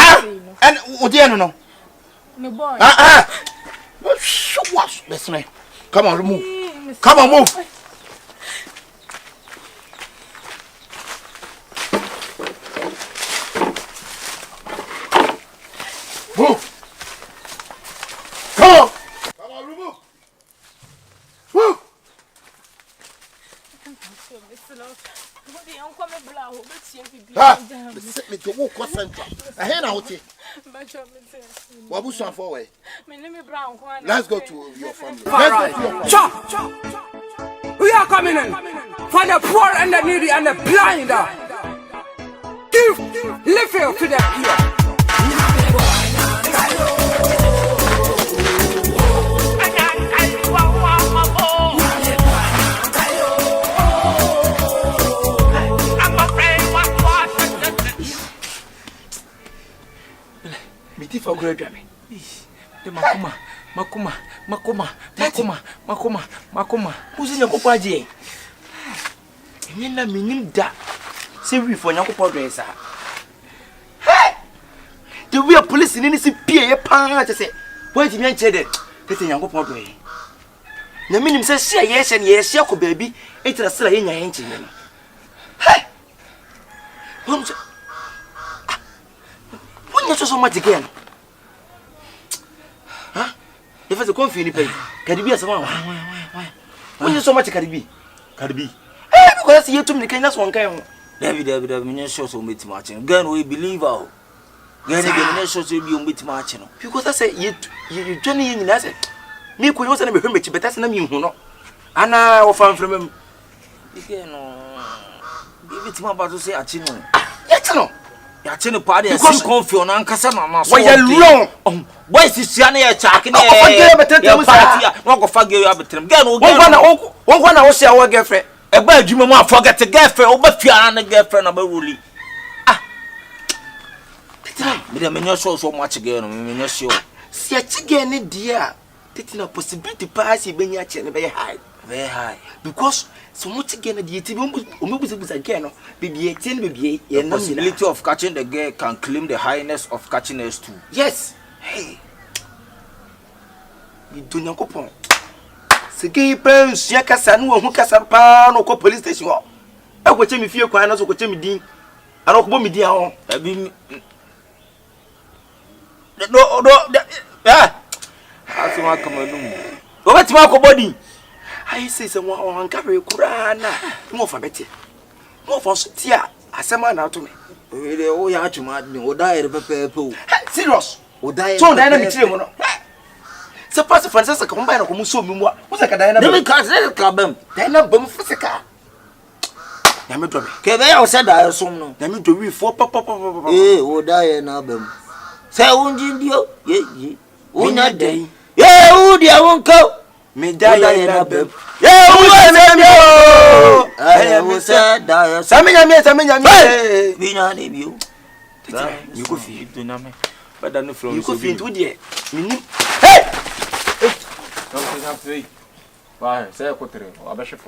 Speaker 4: And Udiano no.
Speaker 13: No boy.
Speaker 4: What? Listen. Come on, move. Come on, move. Move. Come on. Come on, remove. Move. Ah, me to walk call central. I hear now. Wabusan forward. Let's go to your family. Let's go to your family.
Speaker 1: Chop. We are coming in for the poor and the needy and the blind. Give little to the poor.
Speaker 5: Miti for great me.
Speaker 8: The makoma.
Speaker 5: Who's your copaje? Nina minim da. Say we for your copadresa. Hey! The way police in any PA pan to say, wait to me and said it. This is your copadre. The minim says, yes, and yes, Yako baby, it's a sly in your engine. Hey! When you so much again? Huh? If it's a coffee, can you be a someone? Why? When you so much can be? Eh, because you told me the one kind.
Speaker 8: David, me shows will meet marching. Gun we believe out. Gun shows will be meet marching.
Speaker 5: Because I say you journey in as it. Me could also be him, but that's not me who know. And I will find from him.
Speaker 8: Again, give it to my about to say a chino.
Speaker 5: Yes, no.
Speaker 8: Yachine party and some coffee on Ankasana.
Speaker 5: Why you wrong?
Speaker 8: Why is this Yanni attacking?
Speaker 5: One I will say our girlfriend.
Speaker 8: A bad you mama forget a girlfriend over Fiana and a girlfriend of a ruli. Ah, me the show so much again. Me show.
Speaker 5: See a chicken, dear. Taking a possibility pass you being very high. Because so much again at the TV again. Baby 18, baby,
Speaker 8: the possibility of catching the girl can claim the highness of catching us too.
Speaker 5: Yes. Hey, you do not go on. Seki pens, Yakasanu, who Casapan or police station. I will tell me few quiners or tell me dean. I don't want me dear. No,
Speaker 8: that's what come on.
Speaker 5: What's my body? I say someone on carry Kurana. More for Betty. More for Tia. As a man out to me.
Speaker 8: Oh, yeah, to madden or die of a purple.
Speaker 5: Serious. Or die so dynamic. Suppose Francis combine or Musu. What's a cadena?
Speaker 8: Never can't let it come.
Speaker 5: Then a bomb for the car. Yamadro.
Speaker 8: Kevin said I assume no.
Speaker 5: Then you do we for papa.
Speaker 8: Eh, or die an album. Say, won't you? Ye, won't that day?
Speaker 9: Yeah, who the won't go?
Speaker 5: Me die in a bed.
Speaker 9: Yeah, who
Speaker 8: I said,
Speaker 9: Sammy,
Speaker 8: we not leave you.
Speaker 5: You could feed to Name.
Speaker 8: But then the floor
Speaker 5: you could feed to dear.
Speaker 9: Hey!
Speaker 5: Something happened.
Speaker 10: Why, say a quarter or a bishop.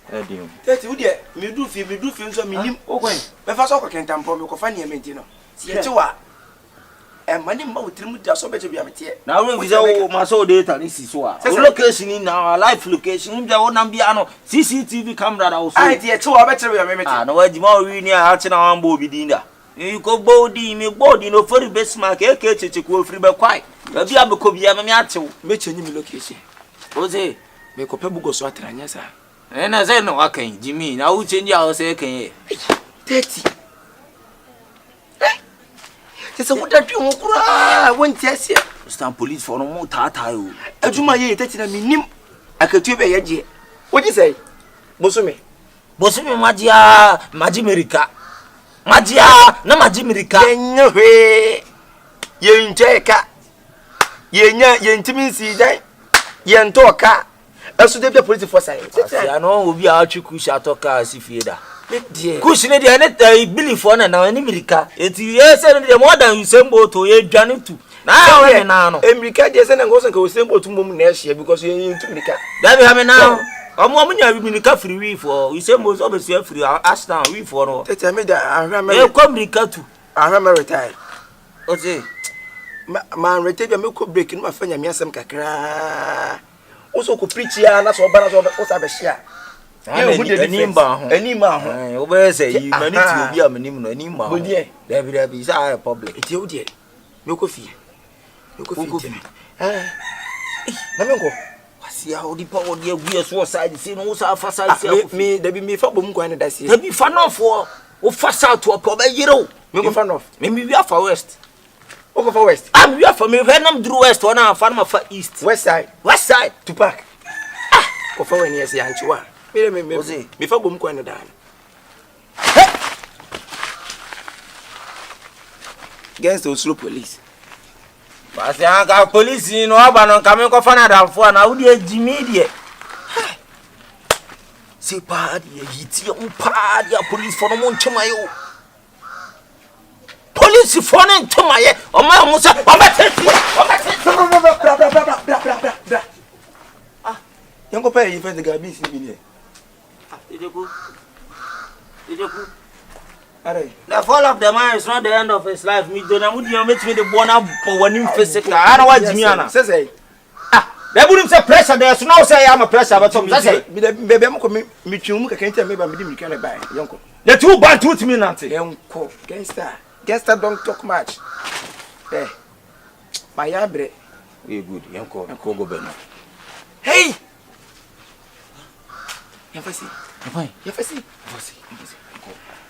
Speaker 5: That's you, dear. Me do feel so mean. Okay, the first I can tamper, you can find your mentino. See what? And my name will trim just so better be a material.
Speaker 8: Now, we say, my soul data, this is what location in our life location. There will not be a CCTV camera.
Speaker 5: I dear, 2 hours better.
Speaker 8: I know where the more we near Hatching on Bobby Dinda. You go body, me body, no for the best mark, a catch to go free by quiet. Maybe I'm a copy of me at you.
Speaker 5: Make your new location. Jose, make a pebble go swatter and yes, sir.
Speaker 8: And I said, no, I can't. Jimmy, now we change our second.
Speaker 5: 30. It's a what I do. I won't test you.
Speaker 8: Stand police for no more tata.
Speaker 5: I do my year, that's in a minim. I could do a year. What do you say? Bosumi,
Speaker 8: Magia, Magimerica. Magia, no Magimerica.
Speaker 5: No way. You in Jacka. You intimacy, you talk. I should have the police for science.
Speaker 8: I know will be out to Kusha talk as if you're Cushion, I believe for now, any America. It's yes, and the more than you semble to a journey to. Now,
Speaker 5: America, yes, and goes and goes simple to move next year because you're in America.
Speaker 8: That we have now. I'm woman, I will be free for. We say most of us free. Ask now, we for.
Speaker 5: Tell me that I remember.
Speaker 8: I
Speaker 5: remember retired.
Speaker 8: What's it?
Speaker 5: Man, retired, you could break in my friend, and some cacra. Also, could preach here, and that's all banners of what I share. Any man,
Speaker 8: over say, you manage to be a minimum anymore.
Speaker 5: Dear,
Speaker 8: there be a public.
Speaker 5: It's your dear. Me ko fi. Me ko fi. Na me ko.
Speaker 7: Wasi ya odi pa odi agu so side say no so afa side
Speaker 5: me da bi me fa bom kwan da say.
Speaker 7: Da bi fa no fo. O fa south o pa ba yiro.
Speaker 5: Me go fa north.
Speaker 7: Me wi afa west.
Speaker 5: O go fa west.
Speaker 7: Am wi afa me venam through west o na afa na fa east.
Speaker 5: West side to park. Ko fa when yes ya nchiwa. Me fa bom kwan da. Against the Oslo police.
Speaker 7: Wasi anga police no aba no kame ko fa na danfo na wo de ejimi de. Se pa de yiti on pa de police for no mo nchema yo. Police for no nchema ye. O ma mo se o ma tete.
Speaker 5: Bra. Yango pa yi fa de gabi si bi ne.
Speaker 7: Ideku.
Speaker 5: The
Speaker 7: fall of the man is not the end of his life. Me don't know you make me the born up for one physical. I don't want Jimmy Anna.
Speaker 5: Say.
Speaker 7: They wouldn't say pressure. There's no say I'm a pressure, but some say.
Speaker 5: Baby, I'm coming. Me chumu ka kenta me ba me di me kan buy. Yanko.
Speaker 7: The two bad to me nanti.
Speaker 5: Yanko. Gangster don't talk much. My yabre.
Speaker 7: We good. Yanko go beno.
Speaker 5: Hey. Yafasi. Hey. Yafasi.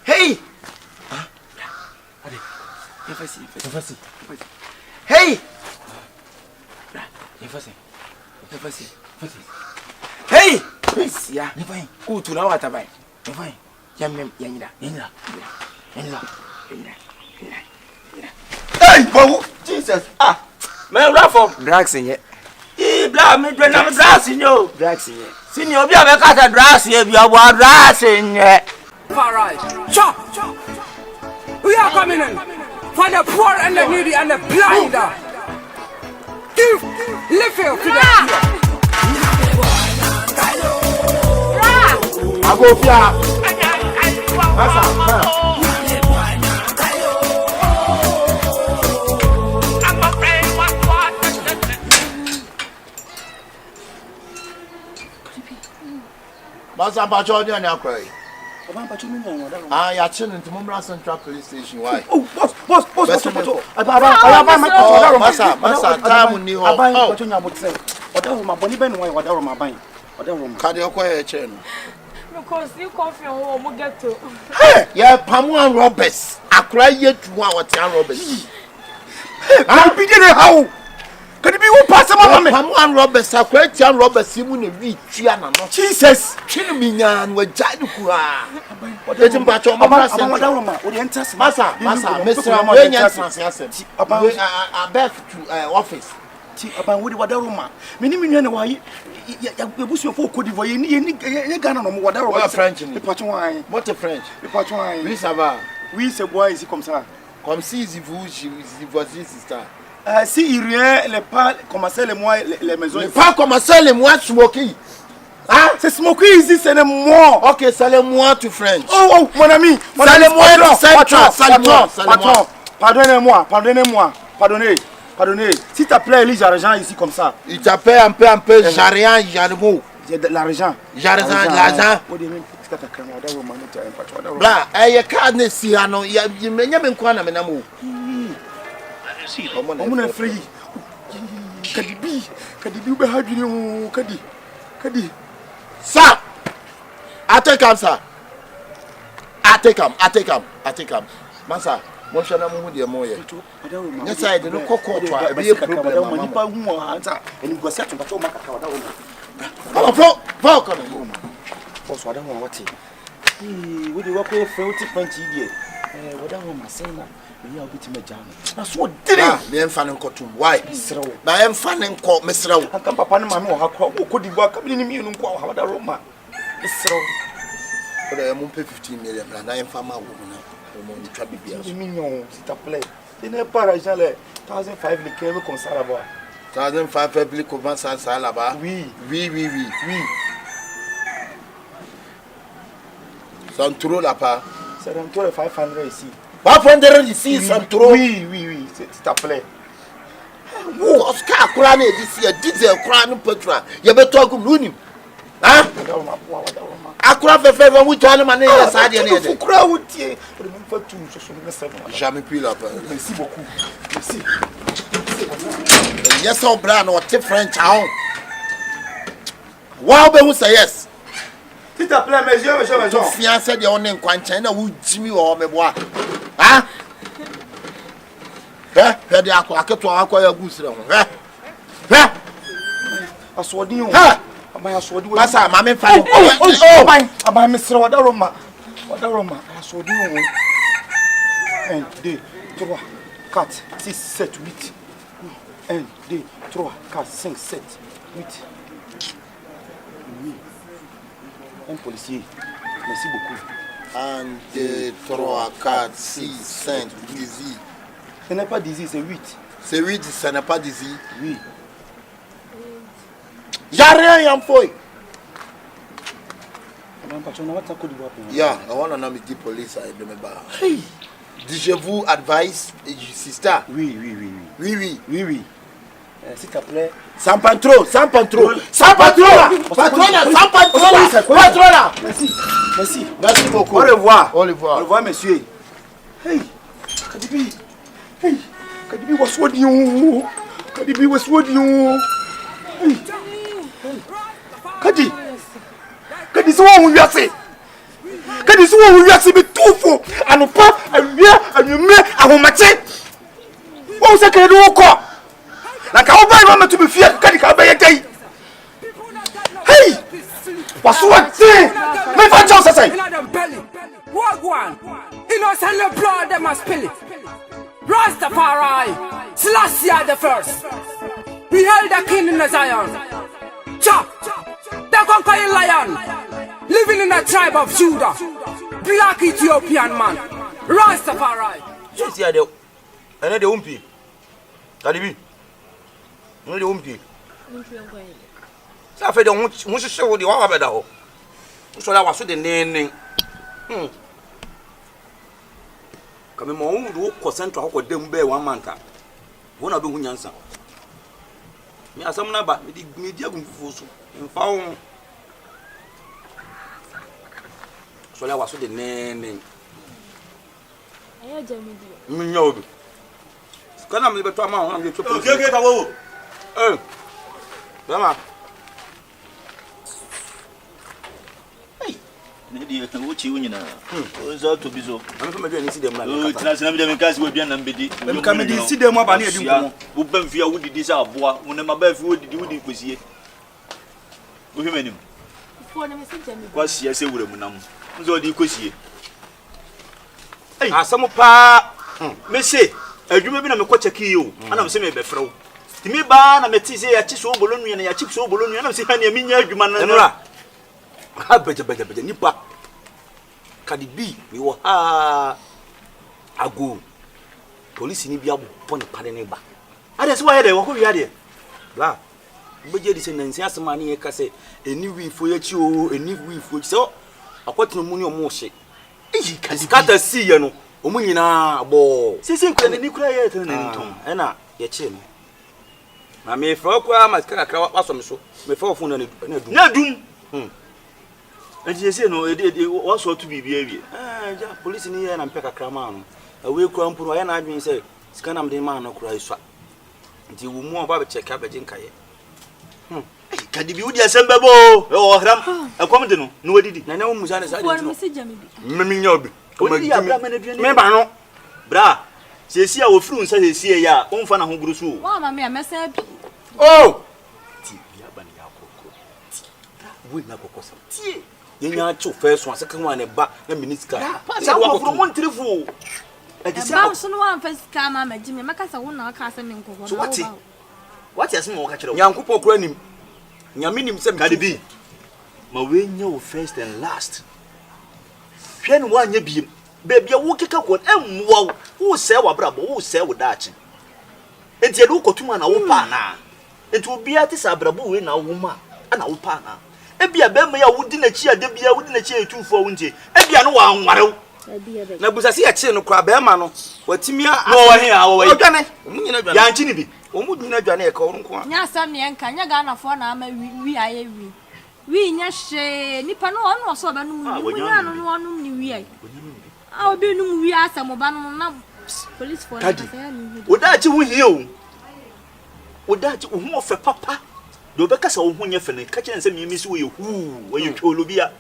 Speaker 5: Hey. Yafasi. Hey. Please, yeah. Go to now what about? Yanida. Hey, Bobo. Jesus.
Speaker 7: Man, Rafa.
Speaker 5: Drugs in it.
Speaker 7: Blah, me do not drugs in you.
Speaker 5: Drugs in it.
Speaker 7: Senior, be a cat drugs here. Be a drugs in it.
Speaker 1: All right. Chop. We are coming in for the poor and the needy and the blind. Give little to the
Speaker 4: I go fia. Masa bacho ni akwa. You're chilling to Mumra Central Police Station. Why?
Speaker 6: Oh, boss.
Speaker 4: Masa, time ni ho.
Speaker 13: Because you coffee on what get to.
Speaker 4: Yeah, Pamuan robbers. I cry yet to one robbers.
Speaker 6: I'll be there how? Can it be who pass my mama?
Speaker 4: Pamuan robbers, I cry Tian robbers, Simon and we Chiana.
Speaker 6: Jesus,
Speaker 4: Chinamian with Jadukura. Let him batch on Masa, Mr. Wayne, I beg to office.
Speaker 6: About what the Roma. Minimum, why you push your folk could you gun on what
Speaker 4: French?
Speaker 6: What a French?
Speaker 4: We sava.
Speaker 6: We say, why is he comes out?
Speaker 4: Comme si vous voici sister.
Speaker 6: Si il rien les pas commencer les mois les maisons.
Speaker 4: Pas commencer les mois smoky.
Speaker 6: Ah, c'est smoky ici, c'est le mois.
Speaker 4: OK, c'est le mois to French.
Speaker 6: Oh, mon ami,
Speaker 4: c'est le mois.
Speaker 6: Patron. Pardonnez-moi. Pardonnez. S'il te plaît, Elie, j'argent ici comme ça.
Speaker 4: Il t'appelle un peu, j'arrière, j'arrive.
Speaker 6: J'ai de l'argent.
Speaker 4: L'argent. Bla, y a carne si ano, y a même quoi na menamu.
Speaker 6: On est free. Kadibi be hadwini kadi.
Speaker 4: Ça. I take him. Masa. Mo shana mo de mo ye. Nya side no kokko to a be problem
Speaker 6: ma nipa hu anza eni go set to makaka wada wo.
Speaker 4: Fo kono.
Speaker 6: Boss wada wo wati. We dey work with French idie. Wada wo masena. Me ya obiti majano. Na so dire.
Speaker 4: Me emfa ne nkotum. Why? Na emfa ne nko mesrew.
Speaker 6: Aka papa ne mama wo hakwa. Wo kodi bo aka bi ni mi nu nko wa wada Roma. Mesrew.
Speaker 4: Oda mo pay 15 million na emfa ma wo na.
Speaker 6: C'est mignon, s'il te plaît. Ce n'est pas l'argent, les 1,500 les kérés comme ça là-bas.
Speaker 4: 1,500 les comment ça là-bas? Oui. C'est trop là-bas.
Speaker 6: C'est trop les 500 ici.
Speaker 4: 500 ici, c'est trop?
Speaker 6: Oui, s'il te plaît.
Speaker 4: Oscar Kurane d'ici, diesel Kurane petra. Il y avait toi comme l'unim. Hein? Akura fait faire vous tu as mané ça dia né.
Speaker 5: Faut tout sur le savon.
Speaker 4: Jamais plus là.
Speaker 5: Merci beaucoup. Merci.
Speaker 4: Yes, on brand or different town. Wow, be who say yes.
Speaker 5: S'il te plaît, monsieur.
Speaker 4: Fiancé de on en kwanchen na wo Jimmy or me boa. Ah? He de akwa keto akwa ya gusire ho. He.
Speaker 5: Aswodi ho.
Speaker 4: Ha.
Speaker 5: Aban aswodi.
Speaker 4: Masa mama fa.
Speaker 5: Aban mesre wadaroma. Aswodi ho. 1 2 3 4 6 7 8. 1 2 3 4 5 7 8. Un policier. Merci beaucoup.
Speaker 4: 1 2 3 4 6 5 10.
Speaker 5: Ce n'est pas 10, c'est 8.
Speaker 4: C'est 8, ce n'est pas 10.
Speaker 5: Oui.
Speaker 4: Y'a rien, y'a un fouille.
Speaker 5: Yeah,
Speaker 4: I want to know the police side de me bar. Hey. Did-vous advice sister?
Speaker 5: Oui. S'il te plaît.
Speaker 4: Sans patron. Merci beaucoup.
Speaker 5: Au revoir.
Speaker 4: Au revoir,
Speaker 5: monsieur. Hey, Kadibi. Kadibi was what you. Hey. Kadi so won wiase. Kadi so won wiase be tufo. Anopa, awia, anwume, ahomache. Wo se kadi wo ko. Na ka oba no metu be fie kadi ka be yedai. Hey! Was what thing? Me fa chance say.
Speaker 1: Wagwan. Innocent the blood them must spill it. Rastafari. Selassie the first. We held the king in the Zion. Chop. The conquering lion. Living in the tribe of Judah. Black Ethiopian man. Rastafari.
Speaker 7: Just here, and the umpi. Kadibi. No, the umpi. So I don't want to show the Wabada. So I was with the name. Come on, do concentrate on them bear 1 month. One of the Wunyansa. Me as some number, media confuso. In found. So I was with the name.
Speaker 13: I had Jamie.
Speaker 7: No. Can I be to amount? Okay, Dama.
Speaker 8: Nedi wuchi wunyina. Ozo to bizo.
Speaker 7: Am fa me see dem na.
Speaker 8: O international dem kasi we bian na mbedi.
Speaker 5: Dem ka me di si dem aba na edi nkomo.
Speaker 8: Wo bam fia wudidi sa aboa, wo na maba fi wudidi kosie. Wo hwemenim.
Speaker 13: Fo na me se Jamie.
Speaker 8: Kwasia se wura mu nam. Nzo di kosie.
Speaker 7: Asam pa.
Speaker 8: Me se adwuma bi na me kwa cheki yo. Ana me se me be frew. Timi ba na me ti se ya chi so bolonu ya na ya chi so bolonu ya na me se ha na me nya adwuma na.
Speaker 7: Enura. Ha beje nipa. Kadibi mi wo ha ago. Police ni bi abọ ne pade ne ba.
Speaker 8: Ade se wa ye de wo ko wi ade.
Speaker 7: Bla. Beje di se nansi asema ne ka se eni wi fo ya chi o eni wi fo so akwatino mu ni o mo hye. Kata si ye no o mu nyina bo.
Speaker 8: Sisi nkura ni kura ye tan na nton.
Speaker 7: Ena ye che no. Na me fra kwa ma kakra waso me so. Me fra ofun na dum.
Speaker 8: Enti se no waso to bibia wie.
Speaker 7: Ja police ni ye na mpe kakra ma no. Awe kura mpu no ye na adwen se sika na mde ma no kura iswa. Nti wo mu oba be check up agin kaye.
Speaker 8: Kadibi wudi asembebo o hram akomde no no wadidi
Speaker 7: na wo musa ne sa
Speaker 13: Fo na me se Jamie bi.
Speaker 7: Memi nya obi.
Speaker 8: Odi abra ma na duane.
Speaker 7: Me ba no.
Speaker 8: Bra. Sesi a wo furu nsa sesi ya o mfa na ho guru so.
Speaker 13: Wa ma me amesa bi.
Speaker 7: Oh.
Speaker 8: Ti bi aba na yakoko.
Speaker 7: Wo na kokosa. Tie. Yenya chu first one second one ba na minister.
Speaker 8: Sa wo furu mon trifu.
Speaker 13: Ba so no wan first ka ma Jamie makasa wo na ka sa me nkogo.
Speaker 8: So what yas mo ka kire wo.
Speaker 7: Nyankopɔ kura nim. Nyame nim se
Speaker 8: Kadibi. Ma we nya wo first and last. Hwe no wa nya biem. Baby wo keka ko emwa wo se wa brabo wo se wo daachi. Enti edu kotuma na wo pa na. Enti obi ati sa brabo we na wo ma ana wo pa na. Ebia be ma ya wudi na chi ade bia wudi na chi etufo wo nje. Ebia no wa anware.
Speaker 7: Na busasi ya chi no kra be ma no. Watimi a
Speaker 8: no wa he a wo wa.
Speaker 7: Odwane. Omu nyina dwane.
Speaker 8: Ya nchi ni bi.
Speaker 7: Omu nyina dwane e ka wo nko a.
Speaker 13: Nya sam ne nka nya ga na fo na ama wi aye wi. Wi nya hye nipa no ono so ba no mu nya no no wi ai. I'll be no we are some of police for
Speaker 8: Wodachi wu hiyo. Wodachi wu ofe papa. Do beka sa wo honye fe ne ka kire nse mi so ye hu we ye twolo bia.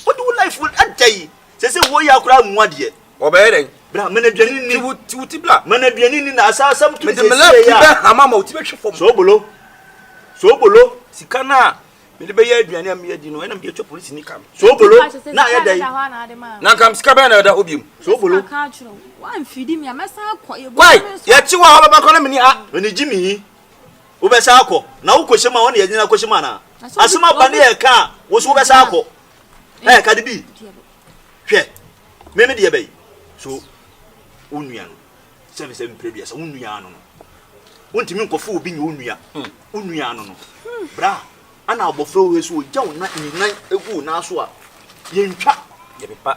Speaker 8: What do life will ajai? Say wo ya kura nwade.
Speaker 5: Obere.
Speaker 8: Bra menaduani ni
Speaker 5: Tiwuti bla.
Speaker 8: Menaduani ni na asasam tu
Speaker 5: me de mela ya. Amama uti be hwefom.
Speaker 8: So bolo.
Speaker 5: Sika na me de be ya aduane am ya di no na me de police ni kam.
Speaker 8: So bolo na ya dai.
Speaker 5: Na kam sika be na da obiem.
Speaker 8: So bolo.
Speaker 13: One feeding me a mess.
Speaker 5: Why? Ya chi wa ba ko na me ni ha.
Speaker 8: Weni jimi. Wo be sa akọ. Na wo kohyema won ye nyina kohyema na. Asema ba ne ye ka, wo so be sa akọ. Ka de bi. Hwe. Me de ye bai. So onua no. Se mprebia se onua no. Wontimi nkofo obi nye onua. Onua no no. Bra, ana abofro we so ogya wona nyinan egu na so a. Ye ntwa,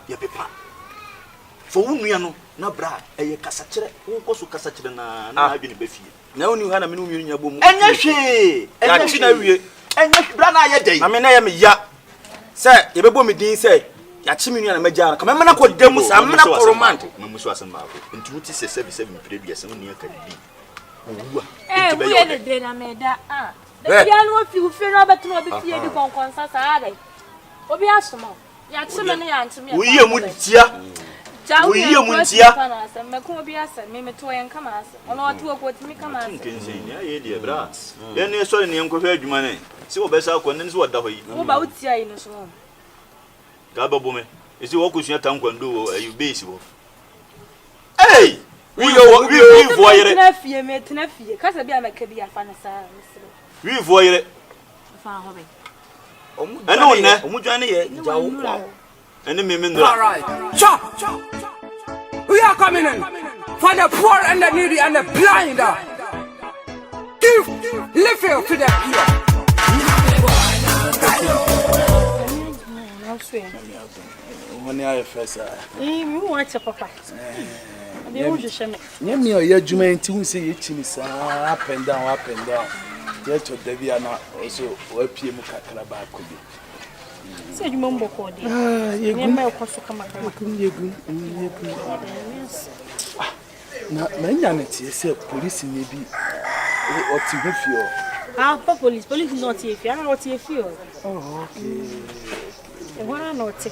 Speaker 8: ye pepa. Fo onua no na bra eye kasa kire. Wo koso kasa kire na adwene be fie.
Speaker 5: Na oni ha na me no mienu nya bomu.
Speaker 8: Enya hwe. Enya hwe na wie. Enya bra na ye dai.
Speaker 5: Na me na ye me ya. Se ye bebo me din se ya chi me na magya na. Ka me na ko demu sa me na koromant.
Speaker 8: Me muso asem ba ko. Ntu ti se 77 mpredua se woni aka bi. Owua.
Speaker 13: We are the day na me da the piano few fear about no be fear the conconsa sare. Obi asoma. Ya chime ne ya ntime.
Speaker 8: Oyiye mu tia. Oyiye mu tia.
Speaker 13: Me ko obi asa me to yen kama asa. Ono otu okoti mi kama asa.
Speaker 8: Nkensen ya ye de bra. Ye ne so ne enko hwe adwuma ne. Si wo be sa akọ ne so wada ho yi.
Speaker 13: Wo ba utia yi no so.
Speaker 8: Ka ba bo me. Isi wo kusua tankwando ayu base wo. Hey! We voyere.
Speaker 13: Tena fie. Kasa bia meka bia fa na sa misiro.
Speaker 8: We voyere.
Speaker 13: Fa ho be.
Speaker 8: Eno ne.
Speaker 5: Omudwane ye jawo kwa.
Speaker 8: Ene me ndra.
Speaker 1: All right. Chop. We are coming in for the poor and the needy and the blind. Give little to the poor.
Speaker 6: When I first,
Speaker 2: you want to papa.
Speaker 6: Nyemi oye adwuma nti hu se yechimi saa up and down yet to devia na also wapie mu kakra ba akobi
Speaker 2: se adwuma mboko de nyemi ekoso kama
Speaker 6: yegu na nya ne tie se police ne bi oti hu fio
Speaker 2: police not here fio na oti fio
Speaker 6: okay
Speaker 2: e wana not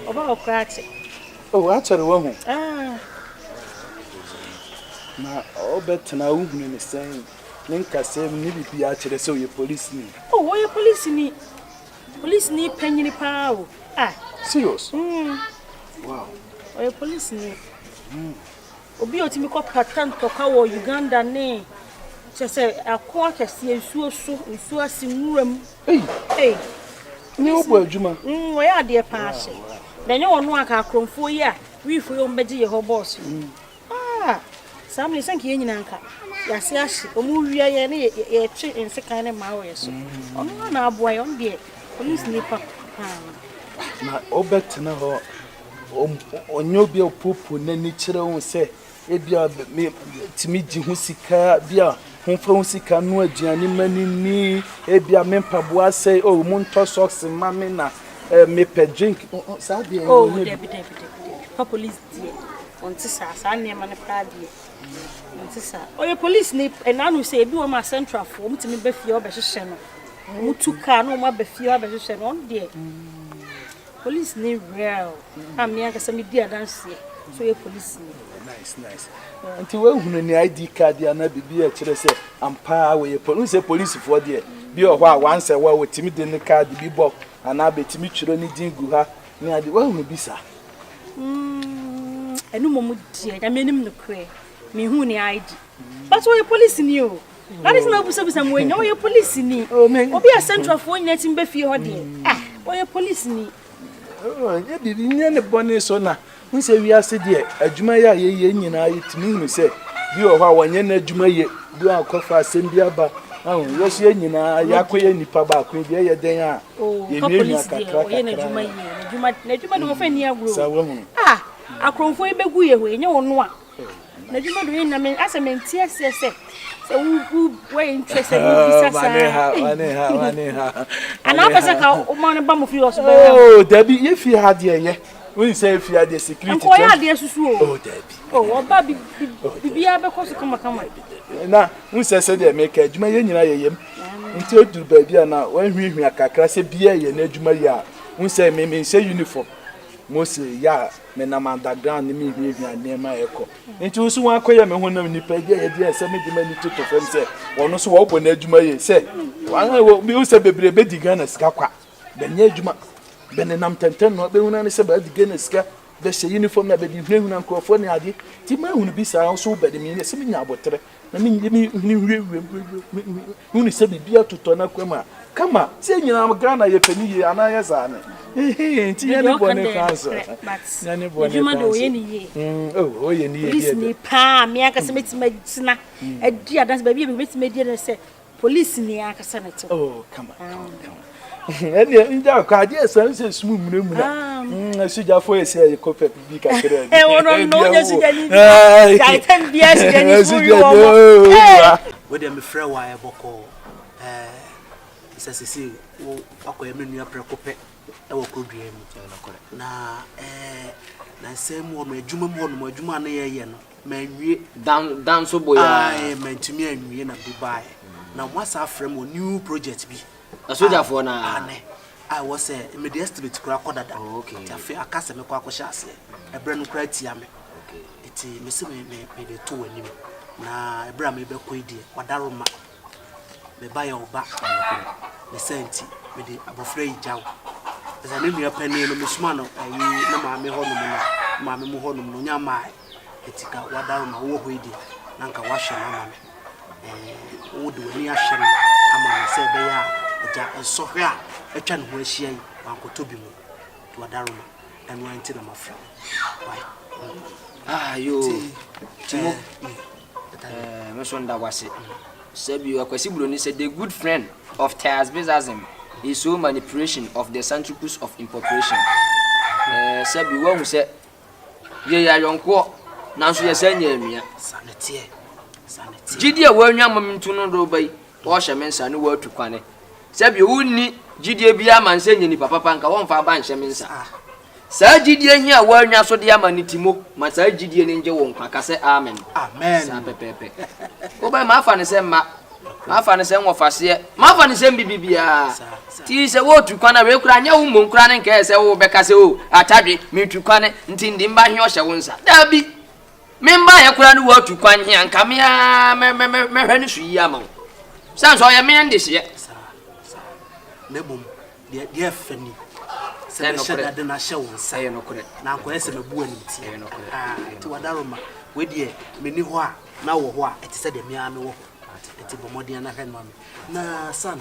Speaker 2: oba okrache
Speaker 6: actually wo na obetna uhunu ne sen ninka sem ni bibi a kire se oye police ni
Speaker 2: oye police ni panyini pa o
Speaker 6: serious
Speaker 2: wow oye police ni obi otimi ko patent to ka wo Uganda ne se akwa kese nsuo asinwuram
Speaker 6: ni obo adwuma
Speaker 2: oye ade pa ahye na nye ono aka akromfo yi a wifo yo mbeje ye ho boss Samle sanki yenyi nanka ya se ahye omu wia ye ne ye twe ensekan ne mawe so ono na aboa ye on de police ni pa
Speaker 6: na obetna ho onyo bia popo na ni kire won se e bia me timi ji hu sika bia hu fa hu sika no aduane mani ni e bia me mpaboa se o mu nto socks mame na me pe drink sa bia
Speaker 2: debi pa police die on ti sa ne ma ne pra die Ntisa. Oye police ni enanu say ebi wo ma central for mutimi be fie obehye no. Mutuka no ma be fie obehye no on there. Police ni real. Am ya kasa me di adanse. So ye police ni.
Speaker 6: Nice. Until we hunu ni ID card ya na bibi e kire se ampa we police police for there. Bi o hwa wan say we timi de ne card bi bok ana betimi twiro ni din gu ha. Ni ade we hunu bi sa.
Speaker 2: Enu momu die ya menim no kre. Me hu ni ID. But we police ni o. That is not busa mo nya we police ni. Obi a central for nya tim be fie ho de. We police ni.
Speaker 6: Nya bibi nya ne bone so na. Hu se wi ase de adwuma ya ye nyina yetimi hu se bi o hwa wonye na adwuma ye bi akofa asem bi aba. Yo se nyina yakoye nipa ba ko bi ye den a.
Speaker 2: Ye mi akakra. Ye na adwuma ye. Na adwuma do fa ni agro.
Speaker 6: Sa wo hu.
Speaker 2: Akromfo ibegu ye ho nya wono a. Na djuma do yin na me asementi ase se wu we interested in this
Speaker 6: wane ha
Speaker 2: ana pese ka o man ba mo fi o so
Speaker 6: dabi ye fi ha de ye We say if you are the security.
Speaker 2: Oh, yeah, dear Susu.
Speaker 6: Oh, Debbie.
Speaker 2: Oh, Baby, be able to come.
Speaker 6: Now, we say they make a Juma Yen until to baby now. When we are Kakra beer and Jumaya, we say, me say uniform. Mostly, yeah, men am underground, me near my echo. Into so one quay, me when you pay, dear, send me the many to them say, or no so open Jumaya say, one will be say, baby, Betty Gunners, Kaka, then Juma, Benenam Tenten, not the one I said, but the Gunners, the uniform that be playing on California. Tima will be so bad, me, semi about I mean, you say be to turn up. Come on, say you are a grana, your penny, and I as an. Anybody answer. Oh, you need
Speaker 2: Pam, Yankas medicine. A dear, that's baby, Miss Median say, police in the Akasenator. Oh, come on. And in that car, yes, I say smooth. I see your voice here, you copy. I know I can be as with them, Frey wire boko. Says, see, okay, many are precope. I will go dream. Now, same woman, Juma, may dance so boy. I meant to me and me in a Dubai. Now, what's our friend or new project be? A soldier for now. I was a immediate to crack on that. Okay, I feel a customer quack chassis, a brand cried Tiame. Okay, it's Miss me the two and you. Now, a bram may be quid, what daruma. Me buy your back, the senti, with the abofrey jow. As I name your penny, no Miss Mano, I no mammy honum, mammy honum, no yamai. It's got what down my war with you, Nanka wash your mamma. Would do near Sherry, Amman say they are a sohra, a chan where she Uncle Toby to a daruma, and went in my friend. Why? Ah, you, Miss Wanda was it. Sebi Akwesibuloni said the good friend of Tasbism is so manipulation of the centricus of incorporation. Sebi one who said, ye are young quo, now so you send ye sanity. Gidia were young woman to no by washermen's and word to Kwane. Sebi wouldn't Gidia be a man saying any papa panka one for banchaminsa. Sir Gidia here were now so dear manitimo, my sir Gidia ninja won't pack. I say amen. Amen. Pepe. Go by my fan is my fan is of us here. My fan is MBBA. Tis a word to Kwana Rekran, your woman crying case, oh, Beccaso, Atabi, me to Kwane, and Tindimba Yosha Wonsa. There be. Member, I couldn't work to Kwan here and come here, Merenus Yamo. Sounds all your man this year. Nebum, dear Fanny. Say that the show say no correct. Now, question a boo to Wadaroma, with ye, Minihua, now what it said a miano, it's a Bomodiana hand, mammy. Na, son,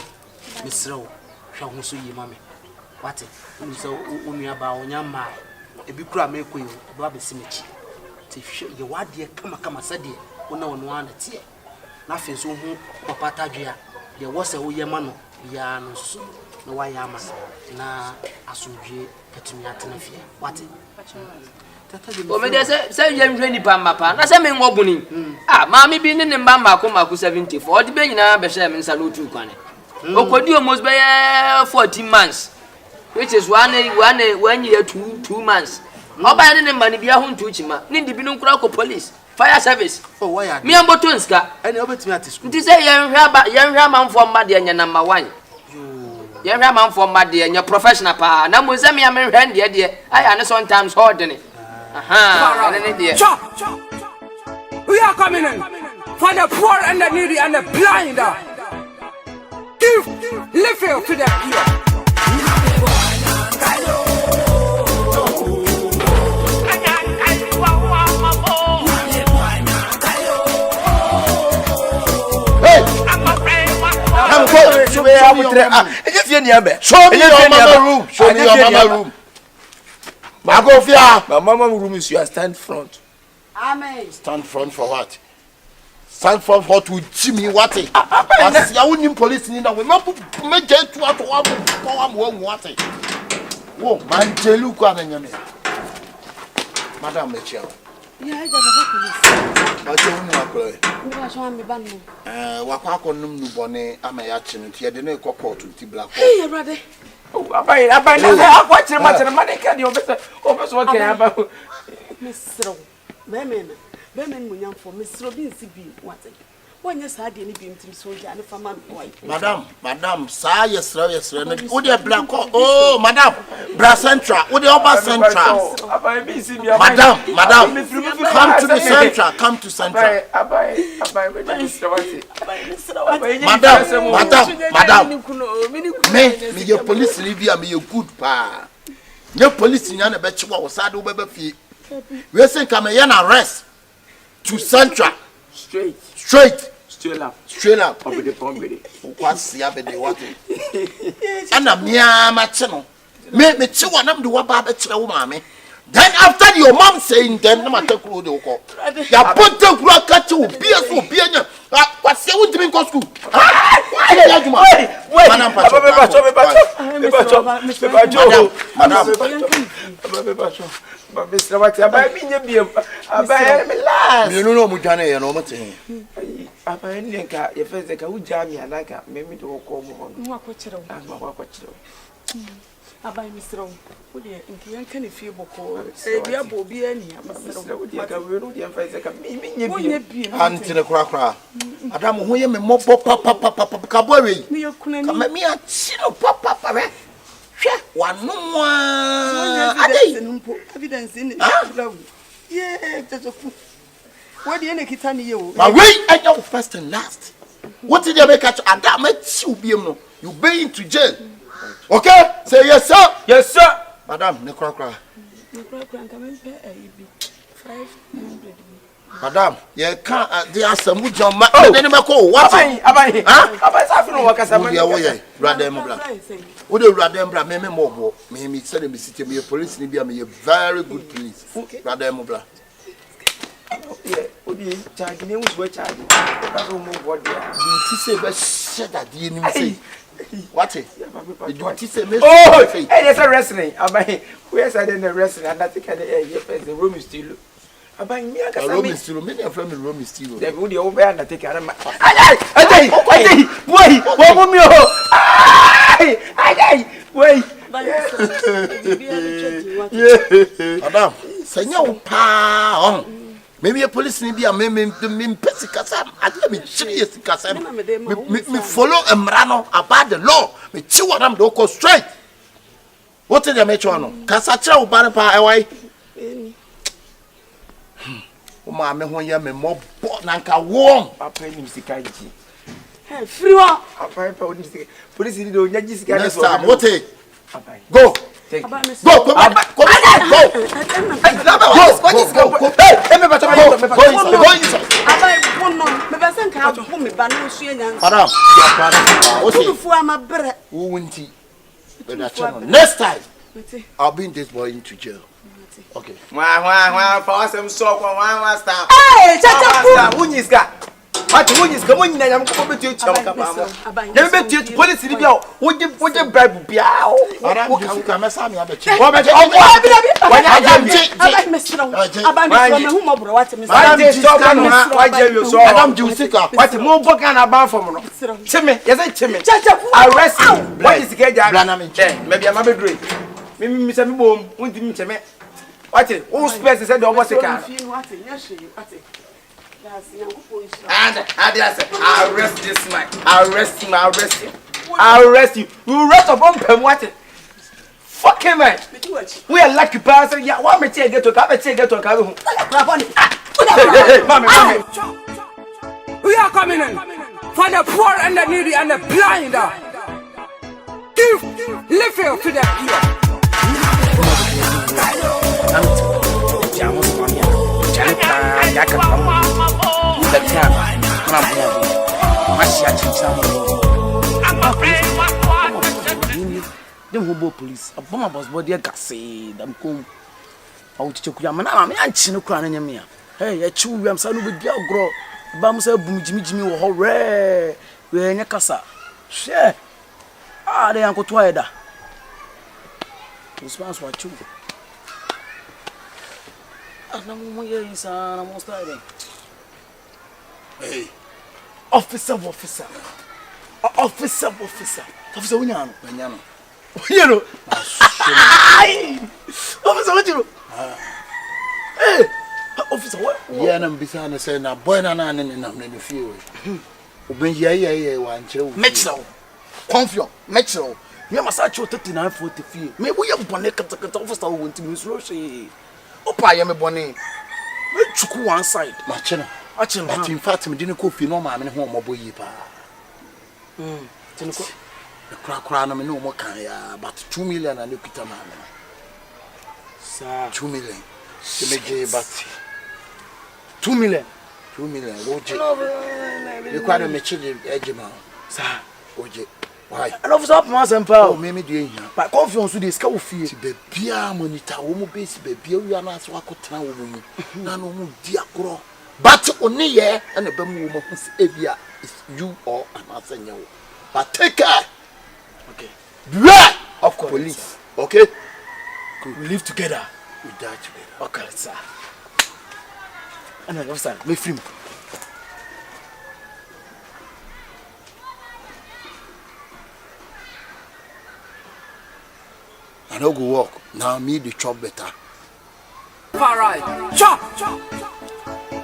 Speaker 2: Miss Rowe, shall we see you, mammy? What it? So, only about your mind. A big crab make you, Bobby Simich. If you want dear, come, said dear, when no one wanted tear. Nothing so, Papa Tagia, there was a wee man, Yanos. No, why am I? Na asumje petumi atenafia. What? O me dey say yem hwe nipa mapa. Na say me nwobuni. Ah, maami bi ne mba mako 74. Di be nyina be hye me nsa no tu kwane. Okodi almost be 14 months. Which is one year 2 months. Oba ne mba ne bia ho ntu chima. Ne ndi bi no nkura ko police. Fire service. Oh, why are me amboto nska. Ene obetumi atisku. Nti say yem hwe amanfo mma de nya number 1. You have man for my dear and your professional pa. Now, Mozambi, I'm in hand, dear. I am sometimes holding it. We are coming in for the poor and the needy and the blind. Give live to the poor. Show me your mama room. Show me your mama room. My mama room is you stand front. Amen. Stand front for what? Stand front for to Jimmy what? As you wouldn't police in the way. Make it to what? Oh, man, Jeluka and Madame Michel.
Speaker 12: Yeah, I just police.
Speaker 4: But you know,
Speaker 12: You are showing me ban.
Speaker 4: Wakako num nu bone amayachi no tie de ne kokot to black.
Speaker 12: Hey, brother.
Speaker 5: Oh, abai, I watch him much and money can you officer what can happen?
Speaker 12: Miss Row. Bemen Munyam for Miss Robin CB. What? When you said any beam to soldier and for man boy.
Speaker 4: Madam, sir, yes, would you black? Oh, Madam, Bra Central, would you over Central? Madam, come to the Central, come to Central. Madam, me, your police Libya, me, your good pa. Your police in Yana Betchua was sad over the we say come and arrest to Central. Straight up. Over the pond with it. What's the other day? What? And a mere matchino. Make me chew on them do a barbecue, mammy. Then after your mom saying, then no matter who they call. You put the rocket to beer for beer. What's the would drink of school?
Speaker 5: But Mr. What about me?
Speaker 4: You know, Mujane, and almost him.
Speaker 5: I think your face like a wood jammy and I got maybe to walk home.
Speaker 12: I buy Mr. Rowe. Would you and can if you boko? Say, dear Bobby, any
Speaker 4: until the cracker. Adam, William and Mopo Papa Cabori. Me, you couldn't make me a chino papa. One no one
Speaker 12: evidence in it. Yeah, just a fool. What do you make it on you?
Speaker 4: My way, I know first and last. What did you make at Adam? You be into jail. Okay? Say yes, sir.
Speaker 5: Yes, sir.
Speaker 4: Madam, the cracker.
Speaker 12: The cracker coming pay 500.
Speaker 4: Madam, you can't. There are some good John. What? Would you rather me more? Me send me city me police be a very good police. Rather mobile.
Speaker 5: Yeah, would you charge me with charge? What
Speaker 4: you say? But said that you say. What? Did you say?
Speaker 5: Oh, there's a wrestling. Where's I didn't wrestling and I think the room is still. About me, I room is still many of them in room is still. They would over and I take out of my. Wait.
Speaker 4: Madam, say no pa. Maybe a police be a me pesicasam. I let me serious casam. Me follow a mrano about the law. Me chew on them don't go straight. What is the metrono? Casacha or banapa away? Ma me ho ya me mob na nka won
Speaker 5: papa ni sika ji
Speaker 12: hey free wa
Speaker 5: papa ni sika police ni do nyaji sika
Speaker 4: na so what go next time I'll bring this boy into jail. Okay.
Speaker 5: For some so one star.
Speaker 12: Hey, Chacha,
Speaker 5: who is got? What who is coming? I am coming to you. Never teach police in the would you bribe Biao?
Speaker 4: You come as I'm a bit. Madam Jusica,
Speaker 5: what more book and about from Timmy? Yes, Timmy. Arrest him. What is the cage? Maybe I'm a bit. Maybe Mr. Boom won't meet me. What is all space said over the car? And I arrest this man. Arrest him. Arrest you. You rest upon him. What? Fuck him, man. We are lucky person. Yeah, one may get to come and get to come.
Speaker 1: We are coming in for the poor and the needy and the blind. Give little to the ear.
Speaker 6: Police. A bomb was body a gassy. I'm cool. Out to Kuyamana. I'm chin crying in me. Hey, I chew. I'm sorry with your grow. Bamsa boom Jimmy or hooray. We're in a casa. Share. They uncle Twida. Response what you. Hey, officer. Officer, Unyano. Officer, what you? Hey, officer, what?
Speaker 4: Yeah, I'm beside saying, now, boy, and I'm in the field. Yeah, one chill.
Speaker 6: Metro, Confio, Metro. You must actually 3940 feet. Maybe we have bonnet officer who went to Miss Rosie. Opa, I am a bonnet. Let's go one side.
Speaker 4: Machina. But in fact, I didn't cook no man home or boy. The crack crown, I no more can ya, but 2 million and look at a man.
Speaker 6: Sir,
Speaker 4: 2 million. To make a bat
Speaker 6: 2 million.
Speaker 4: 2 million. You quite a mature edgeman.
Speaker 6: Sir,
Speaker 4: why?
Speaker 6: an officer up my son, pal.
Speaker 4: Maybe doing here.
Speaker 6: But confidence with this cow fee.
Speaker 4: The beer monitor, woman base, baby, you are not so I could tell woman. No, dear girl. But only yeah, and the bamboo woman's area is you or another. But take care.
Speaker 6: Okay.
Speaker 4: Beware of police. Okay?
Speaker 6: We live together.
Speaker 4: We die together.
Speaker 6: Okay, sir. And I officer, me free.
Speaker 4: I don't go walk. Now me the chop better.
Speaker 1: Alright, chop!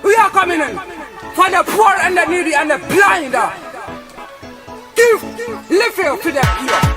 Speaker 1: We are coming in for the poor and the needy and the blind. Give living to the poor.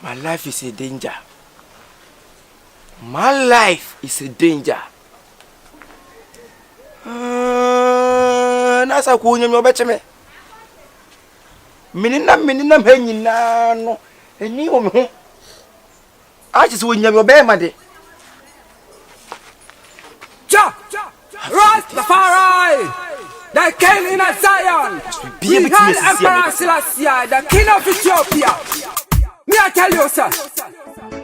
Speaker 8: My life is a danger. My life is a danger. Nasa kunya myobeche me. Minina henyi na no. Eni o me ho. Achi so nya myobe ma de.
Speaker 1: Ja! Rastafari! The king in Zion! We had Emperor Selassie, the king of Ethiopia! Me I tell you, sir,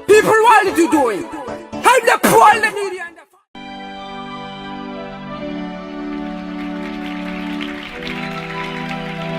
Speaker 1: people, what are you doing? Help the poor and the